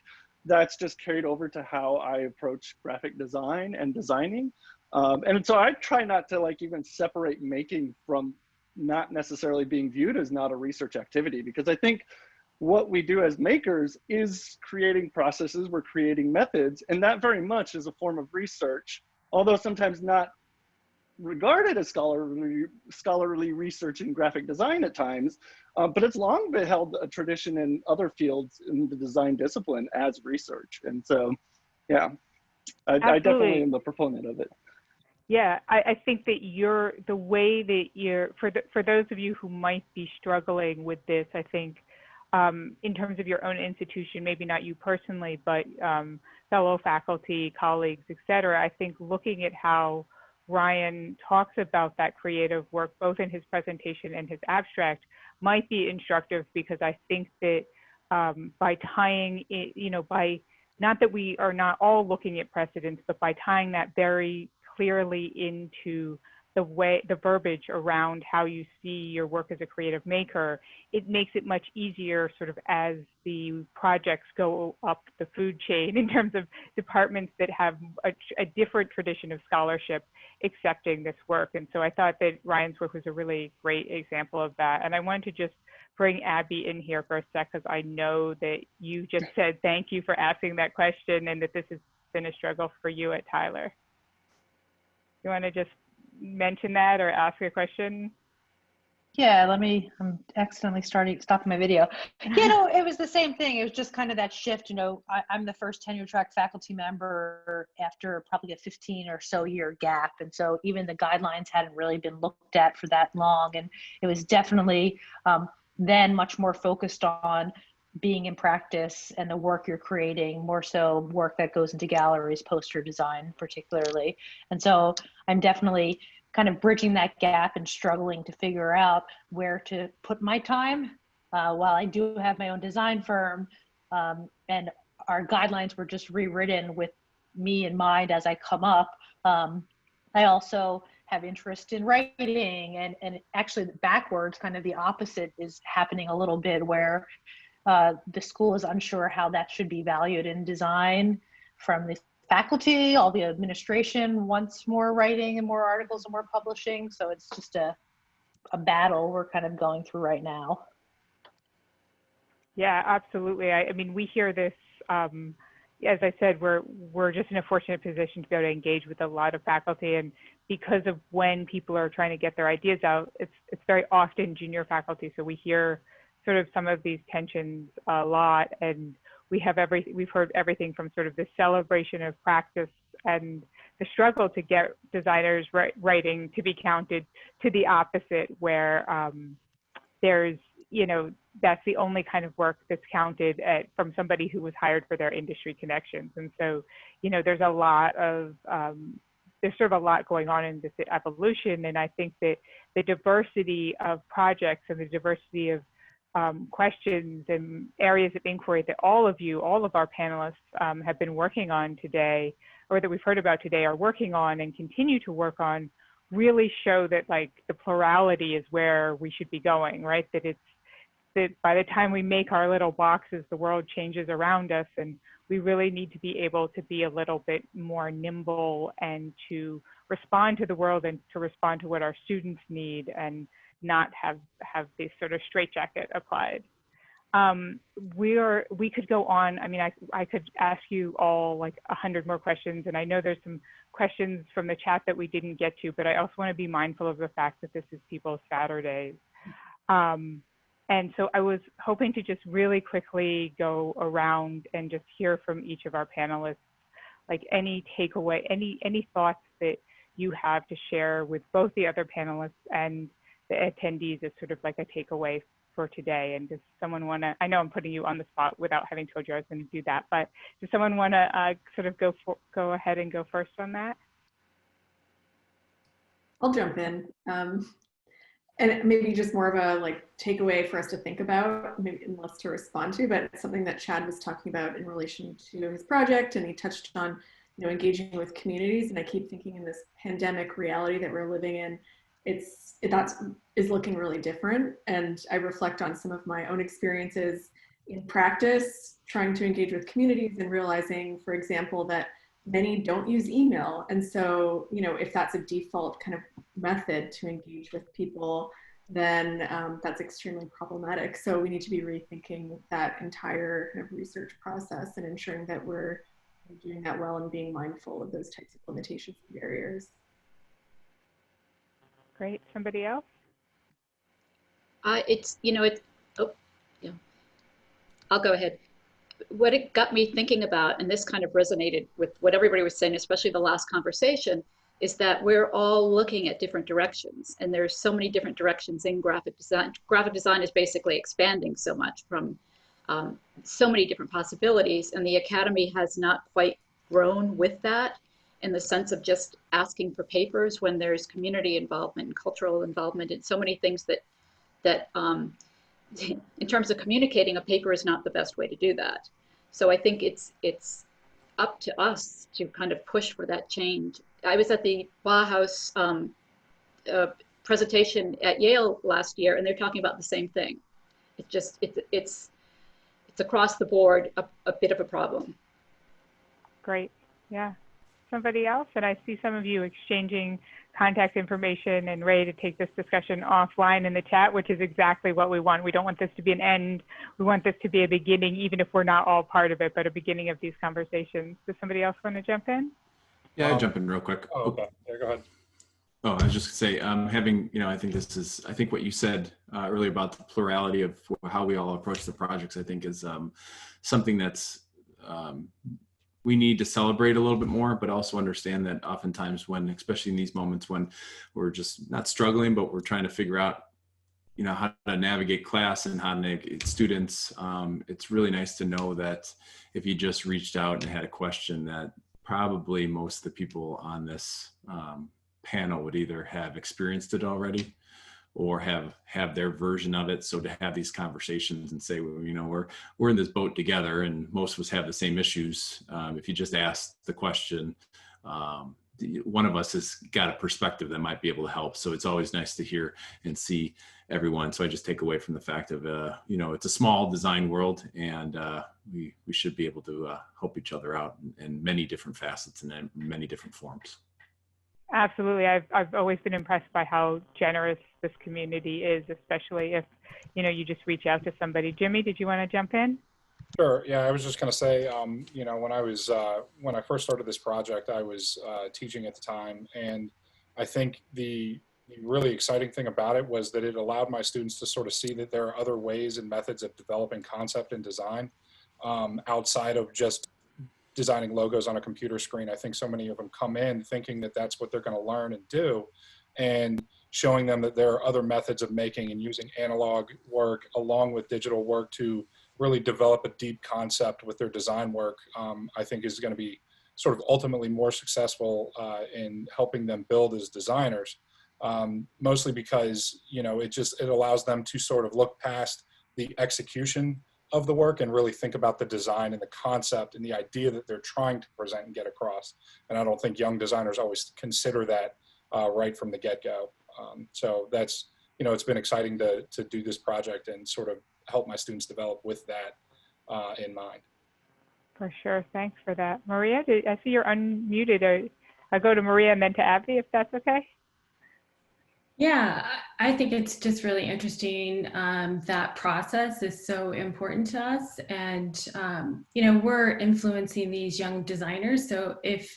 N: that's just carried over to how I approach graphic design and designing. And so I try not to like even separate making from not necessarily being viewed as not a research activity, because I think what we do as makers is creating processes, we're creating methods, and that very much is a form of research, although sometimes not regarded as scholarly research in graphic design at times, but it's long been held a tradition in other fields in the design discipline as research. And so, yeah, I definitely am a proponent of it.
A: Yeah, I think that the way that for those of you who might be struggling with this, I think in terms of your own institution, maybe not you personally, but fellow faculty, colleagues, et cetera, I think looking at how Ryan talks about that creative work, both in his presentation and his abstract, might be instructive, because I think that by tying it, you know, not that we are not all looking at precedents, but by tying that very clearly into the verbiage around how you see your work as a creative maker, it makes it much easier sort of as the projects go up the food chain in terms of departments that have a different tradition of scholarship accepting this work. And so I thought that Ryan's work was a really great example of that. And I wanted to just, bring Abby in here for a sec, because I know that you just said thank you for asking that question and that this has been a struggle for you at Tyler. You want to just mention that or ask a question?
G: Yeah, I'm accidentally stopping my video. You know, it was the same thing. It was just kind of that shift. You know, I'm the first tenure track faculty member after probably a 15 or so year gap. And so even the guidelines hadn't really been looked at for that long. And it was definitely then much more focused on being in practice and the work you're creating, more so work that goes into galleries, poster design particularly. And so I'm definitely kind of bridging that gap and struggling to figure out where to put my time while I do have my own design firm. And our guidelines were just rewritten with me in mind as I come up. I also have interest in writing, and actually backwards, kind of the opposite is happening a little bit, where the school is unsure how that should be valued in design from the faculty. All the administration wants more writing and more articles and more publishing. So it's just a battle we're kind of going through right now.
A: Yeah, absolutely. I mean, we hear this, as I said, we're just in a fortunate position to be able to engage with a lot of faculty, and because of when people are trying to get their ideas out, it's very often junior faculty. So we hear sort of some of these tensions a lot, and we've heard everything from sort of the celebration of practice and the struggle to get designers writing to be counted, to the opposite, where there's, you know, that's the only kind of work that's counted from somebody who was hired for their industry connections. And so, you know, there's sort of a lot going on in this evolution. And I think that the diversity of projects and the diversity of questions and areas of inquiry that all of our panelists have been working on today, or that we've heard about today, are working on and continue to work on, really show that, like, the plurality is where we should be going, right? That by the time we make our little boxes, the world changes around us, and we really need to be able to be a little bit more nimble and to respond to the world and to respond to what our students need, and not have this sort of straitjacket applied. We could go on. I mean, I could ask you all like 100 more questions, and I know there's some questions from the chat that we didn't get to, but I also want to be mindful of the fact that this is people's Saturdays. And so I was hoping to just really quickly go around and just hear from each of our panelists, like any takeaway, any thoughts that you have to share with both the other panelists and the attendees as sort of like a takeaway for today. And does someone want to, I know I'm putting you on the spot without having told you I was going to do that, but does someone want to sort of go ahead and go first on that?
D: I'll jump in. And maybe just more of a like takeaway for us to think about, maybe less to respond to, but something that Chad was talking about in relation to his project, and he touched on, you know, engaging with communities. And I keep thinking in this pandemic reality that we're living in, that is looking really different. And I reflect on some of my own experiences in practice, trying to engage with communities and realizing, for example, that many don't use email. And so, you know, if that's a default kind of method to engage with people, then that's extremely problematic. So we need to be rethinking that entire kind of research process and ensuring that we're doing that well and being mindful of those types of limitations and barriers.
A: Great. Somebody else?
J: Oh, yeah. I'll go ahead. What it got me thinking about, and this kind of resonated with what everybody was saying, especially the last conversation, is that we're all looking at different directions, and there's so many different directions in graphic design. Graphic design is basically expanding so much from so many different possibilities, and the Academy has not quite grown with that, in the sense of just asking for papers when there's community involvement and cultural involvement and so many things that in terms of communicating, a paper is not the best way to do that. So I think it's up to us to kind of push for that change. I was at the Bauhaus presentation at Yale last year, and they're talking about the same thing. It's across the board a bit of a problem.
A: Great. Yeah. Somebody else? And I see some of you exchanging contact information and Ray to take this discussion offline in the chat, which is exactly what we want. We don't want this to be an end. We want this to be a beginning, even if we're not all part of it, but a beginning of these conversations. Does somebody else want to jump in?
F: Yeah, I'll jump in real quick.
M: Oh, okay. Yeah, go ahead.
F: Oh, I was just gonna say, having, I think what you said earlier about the plurality of how we all approach the projects, I think is something that's, we need to celebrate a little bit more, but also understand that oftentimes when, especially in these moments when we're just not struggling, but we're trying to figure out, how to navigate class and how to navigate students, it's really nice to know that if you just reached out and had a question, that probably most of the people on this panel would either have experienced it already or have their version of it. So to have these conversations and say, well, we're in this boat together and most of us have the same issues. If you just ask the question, one of us has got a perspective that might be able to help. So it's always nice to hear and see everyone. So I just take away from the fact of, it's a small design world, and we should be able to help each other out in many different facets and in many different forms.
A: Absolutely. I've always been impressed by how generous this community is, especially if, you just reach out to somebody. Jimmy, did you want to jump in?
M: Sure. Yeah, I was just going to say, when I first started this project, I was teaching at the time, and I think the really exciting thing about it was that it allowed my students to sort of see that there are other ways and methods of developing concept and design outside of just designing logos on a computer screen. I think so many of them come in thinking that that's what they're going to learn and do, and showing them that there are other methods of making and using analog work along with digital work to really develop a deep concept with their design work, I think is going to be sort of ultimately more successful in helping them build as designers, mostly because, it allows them to sort of look past the execution of the work and really think about the design and the concept and the idea that they're trying to present and get across. And I don't think young designers always consider that right from the get-go. So that's, it's been exciting to do this project and sort of help my students develop with that in mind.
A: For sure. Thanks for that. Maria, I see you're unmuted. I'll go to Maria and then to Abby, if that's okay.
B: Yeah, I think it's just really interesting. That process is so important to us, and we're influencing these young designers. So if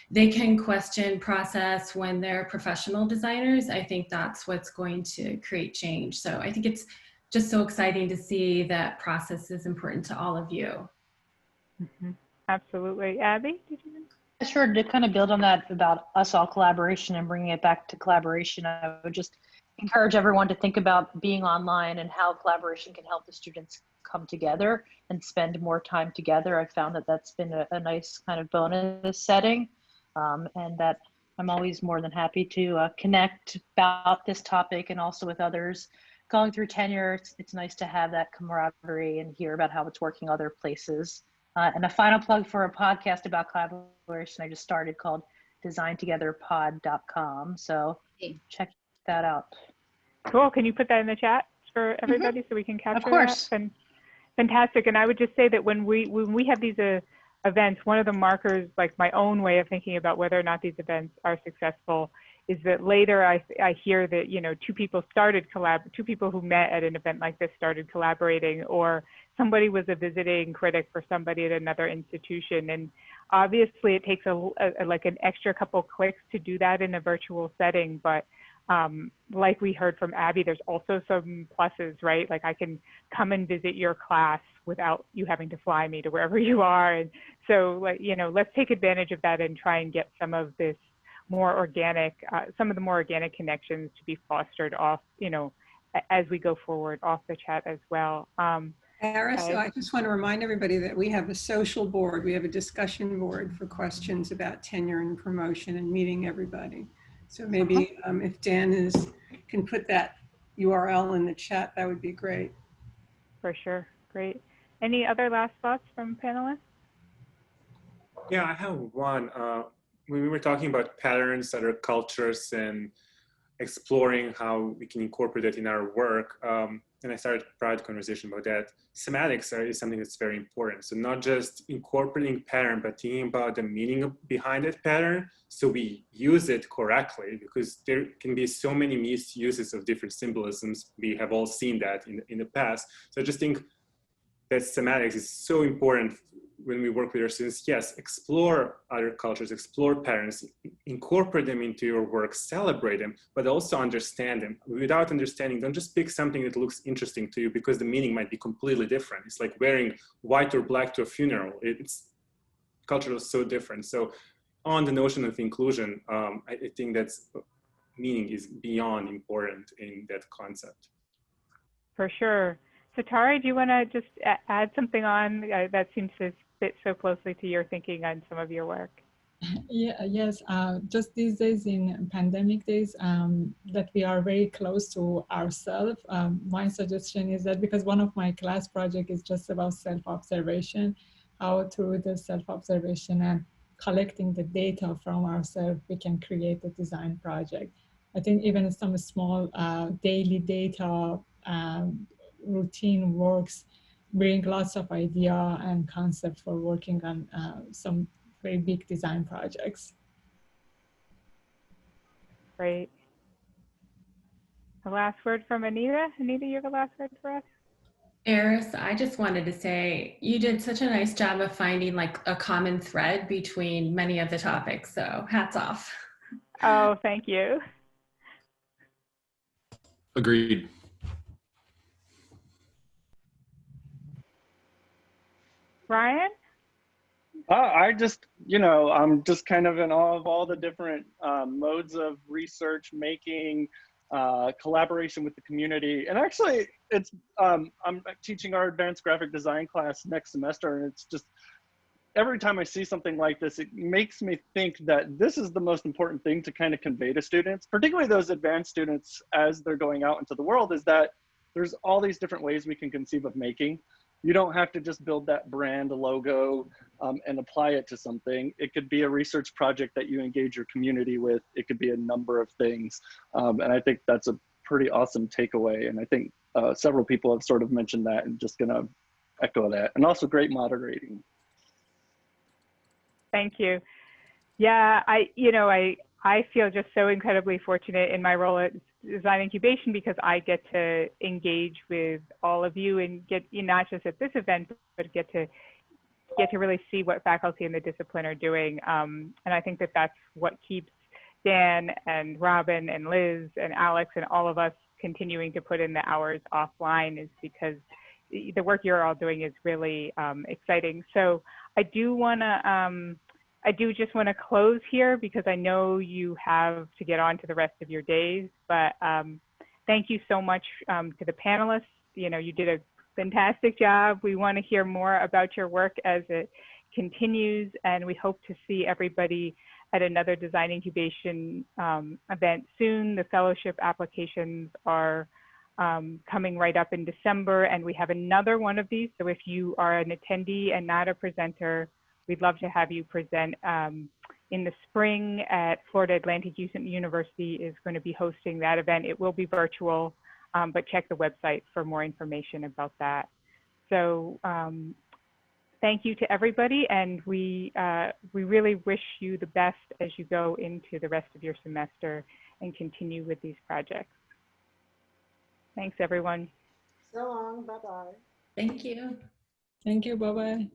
B: they can question process when they're professional designers, I think that's what's going to create change. So I think it's just so exciting to see that process is important to all of you.
A: Mm-hmm. Absolutely. Abby, did you?
G: Sure, to kind of build on that about us all collaboration and bringing it back to collaboration, I would just encourage everyone to think about being online and how collaboration can help the students come together and spend more time together. I found that that's been a nice kind of bonus setting, and that I'm always more than happy to connect about this topic and also with others. Going through tenure, it's nice to have that camaraderie and hear about how it's working other places. And a final plug for a podcast about collaboration I just started called designtogetherpod.com. So check that out.
A: Cool. Can you put that in the chat for everybody so we can capture
G: Of course.
A: that? Fantastic. And I would just say that when we have these events, one of the markers, like my own way of thinking about whether or not these events are successful, is that later I hear that, two people who met at an event like this started collaborating, or somebody was a visiting critic for somebody at another institution. And obviously it takes like an extra couple clicks to do that in a virtual setting. But like we heard from Abby, there's also some pluses, right? Like I can come and visit your class without you having to fly me to wherever you are. And so, let's take advantage of that and try and get some of this more organic, some of the more organic connections to be fostered off, as we go forward off the chat as well.
C: Aris, I just want to remind everybody that we have a social board. We have a discussion board for questions about tenure and promotion and meeting everybody. So maybe if Dan can put that URL in the chat, that would be great.
A: For sure. Great. Any other last thoughts from panelists?
E: Yeah, I have one. When we were talking about patterns that are cultures and exploring how we can incorporate it in our work. And I started a private conversation about that. Semantics is something that's very important. So not just incorporating pattern, but thinking about the meaning behind that pattern so we use it correctly, because there can be so many misuses of different symbolisms. We have all seen that in the past. So I just think that semantics is so important when we work with our students. Yes, explore other cultures, explore patterns, incorporate them into your work, celebrate them, but also understand them. Without understanding, don't just pick something that looks interesting to you because the meaning might be completely different. It's like wearing white or black to a funeral. Culture is so different. So on the notion of inclusion, I think that's meaning is beyond important in that concept.
A: For sure. So Tara, do you want to just add something on that seems to fit so closely to your thinking on some of your work?
K: Yeah, yes, just these days in pandemic days that we are very close to ourselves, my suggestion is that, because one of my class project is just about self-observation, how through the self-observation and collecting the data from ourselves, we can create a design project. I think even some small daily data routine works bring lots of idea and concept for working on some very big design projects.
A: Great. The last word from Anita. Anita, you have the last word for us?
B: Eris, I just wanted to say you did such a nice job of finding like a common thread between many of the topics. So hats off.
A: Oh, thank you.
F: Agreed.
A: Brian?
N: I just, I'm just kind of in awe of all the different modes of research making, collaboration with the community. And actually, I'm teaching our advanced graphic design class next semester, and it's just, every time I see something like this, it makes me think that this is the most important thing to kind of convey to students, particularly those advanced students as they're going out into the world, is that there's all these different ways we can conceive of making. You don't have to just build that brand logo and apply it to something. It could be a research project that you engage your community with. It could be a number of things. And I think that's a pretty awesome takeaway. And I think several people have sort of mentioned that, and just gonna echo that. And also great moderating.
A: Thank you. Yeah, I feel just so incredibly fortunate in my role at Design Incubation, because I get to engage with all of you and get, not just at this event, but get to really see what faculty in the discipline are doing. And I think that that's what keeps Dan and Robin and Liz and Alex and all of us continuing to put in the hours offline, is because the work you're all doing is really exciting. So I do just want to close here, because I know you have to get on to the rest of your days, but thank you so much to the panelists. You did a fantastic job. We want to hear more about your work as it continues, and we hope to see everybody at another Design Incubation event soon. The fellowship applications are coming right up in December, and we have another one of these. So if you are an attendee and not a presenter, we'd love to have you present in the spring at Florida Atlantic University is going to be hosting that event. It will be virtual, but check the website for more information about that. So thank you to everybody, and we really wish you the best as you go into the rest of your semester and continue with these projects. Thanks, everyone.
I: So long. Bye-bye.
B: Thank you.
K: Thank you. Bye-bye.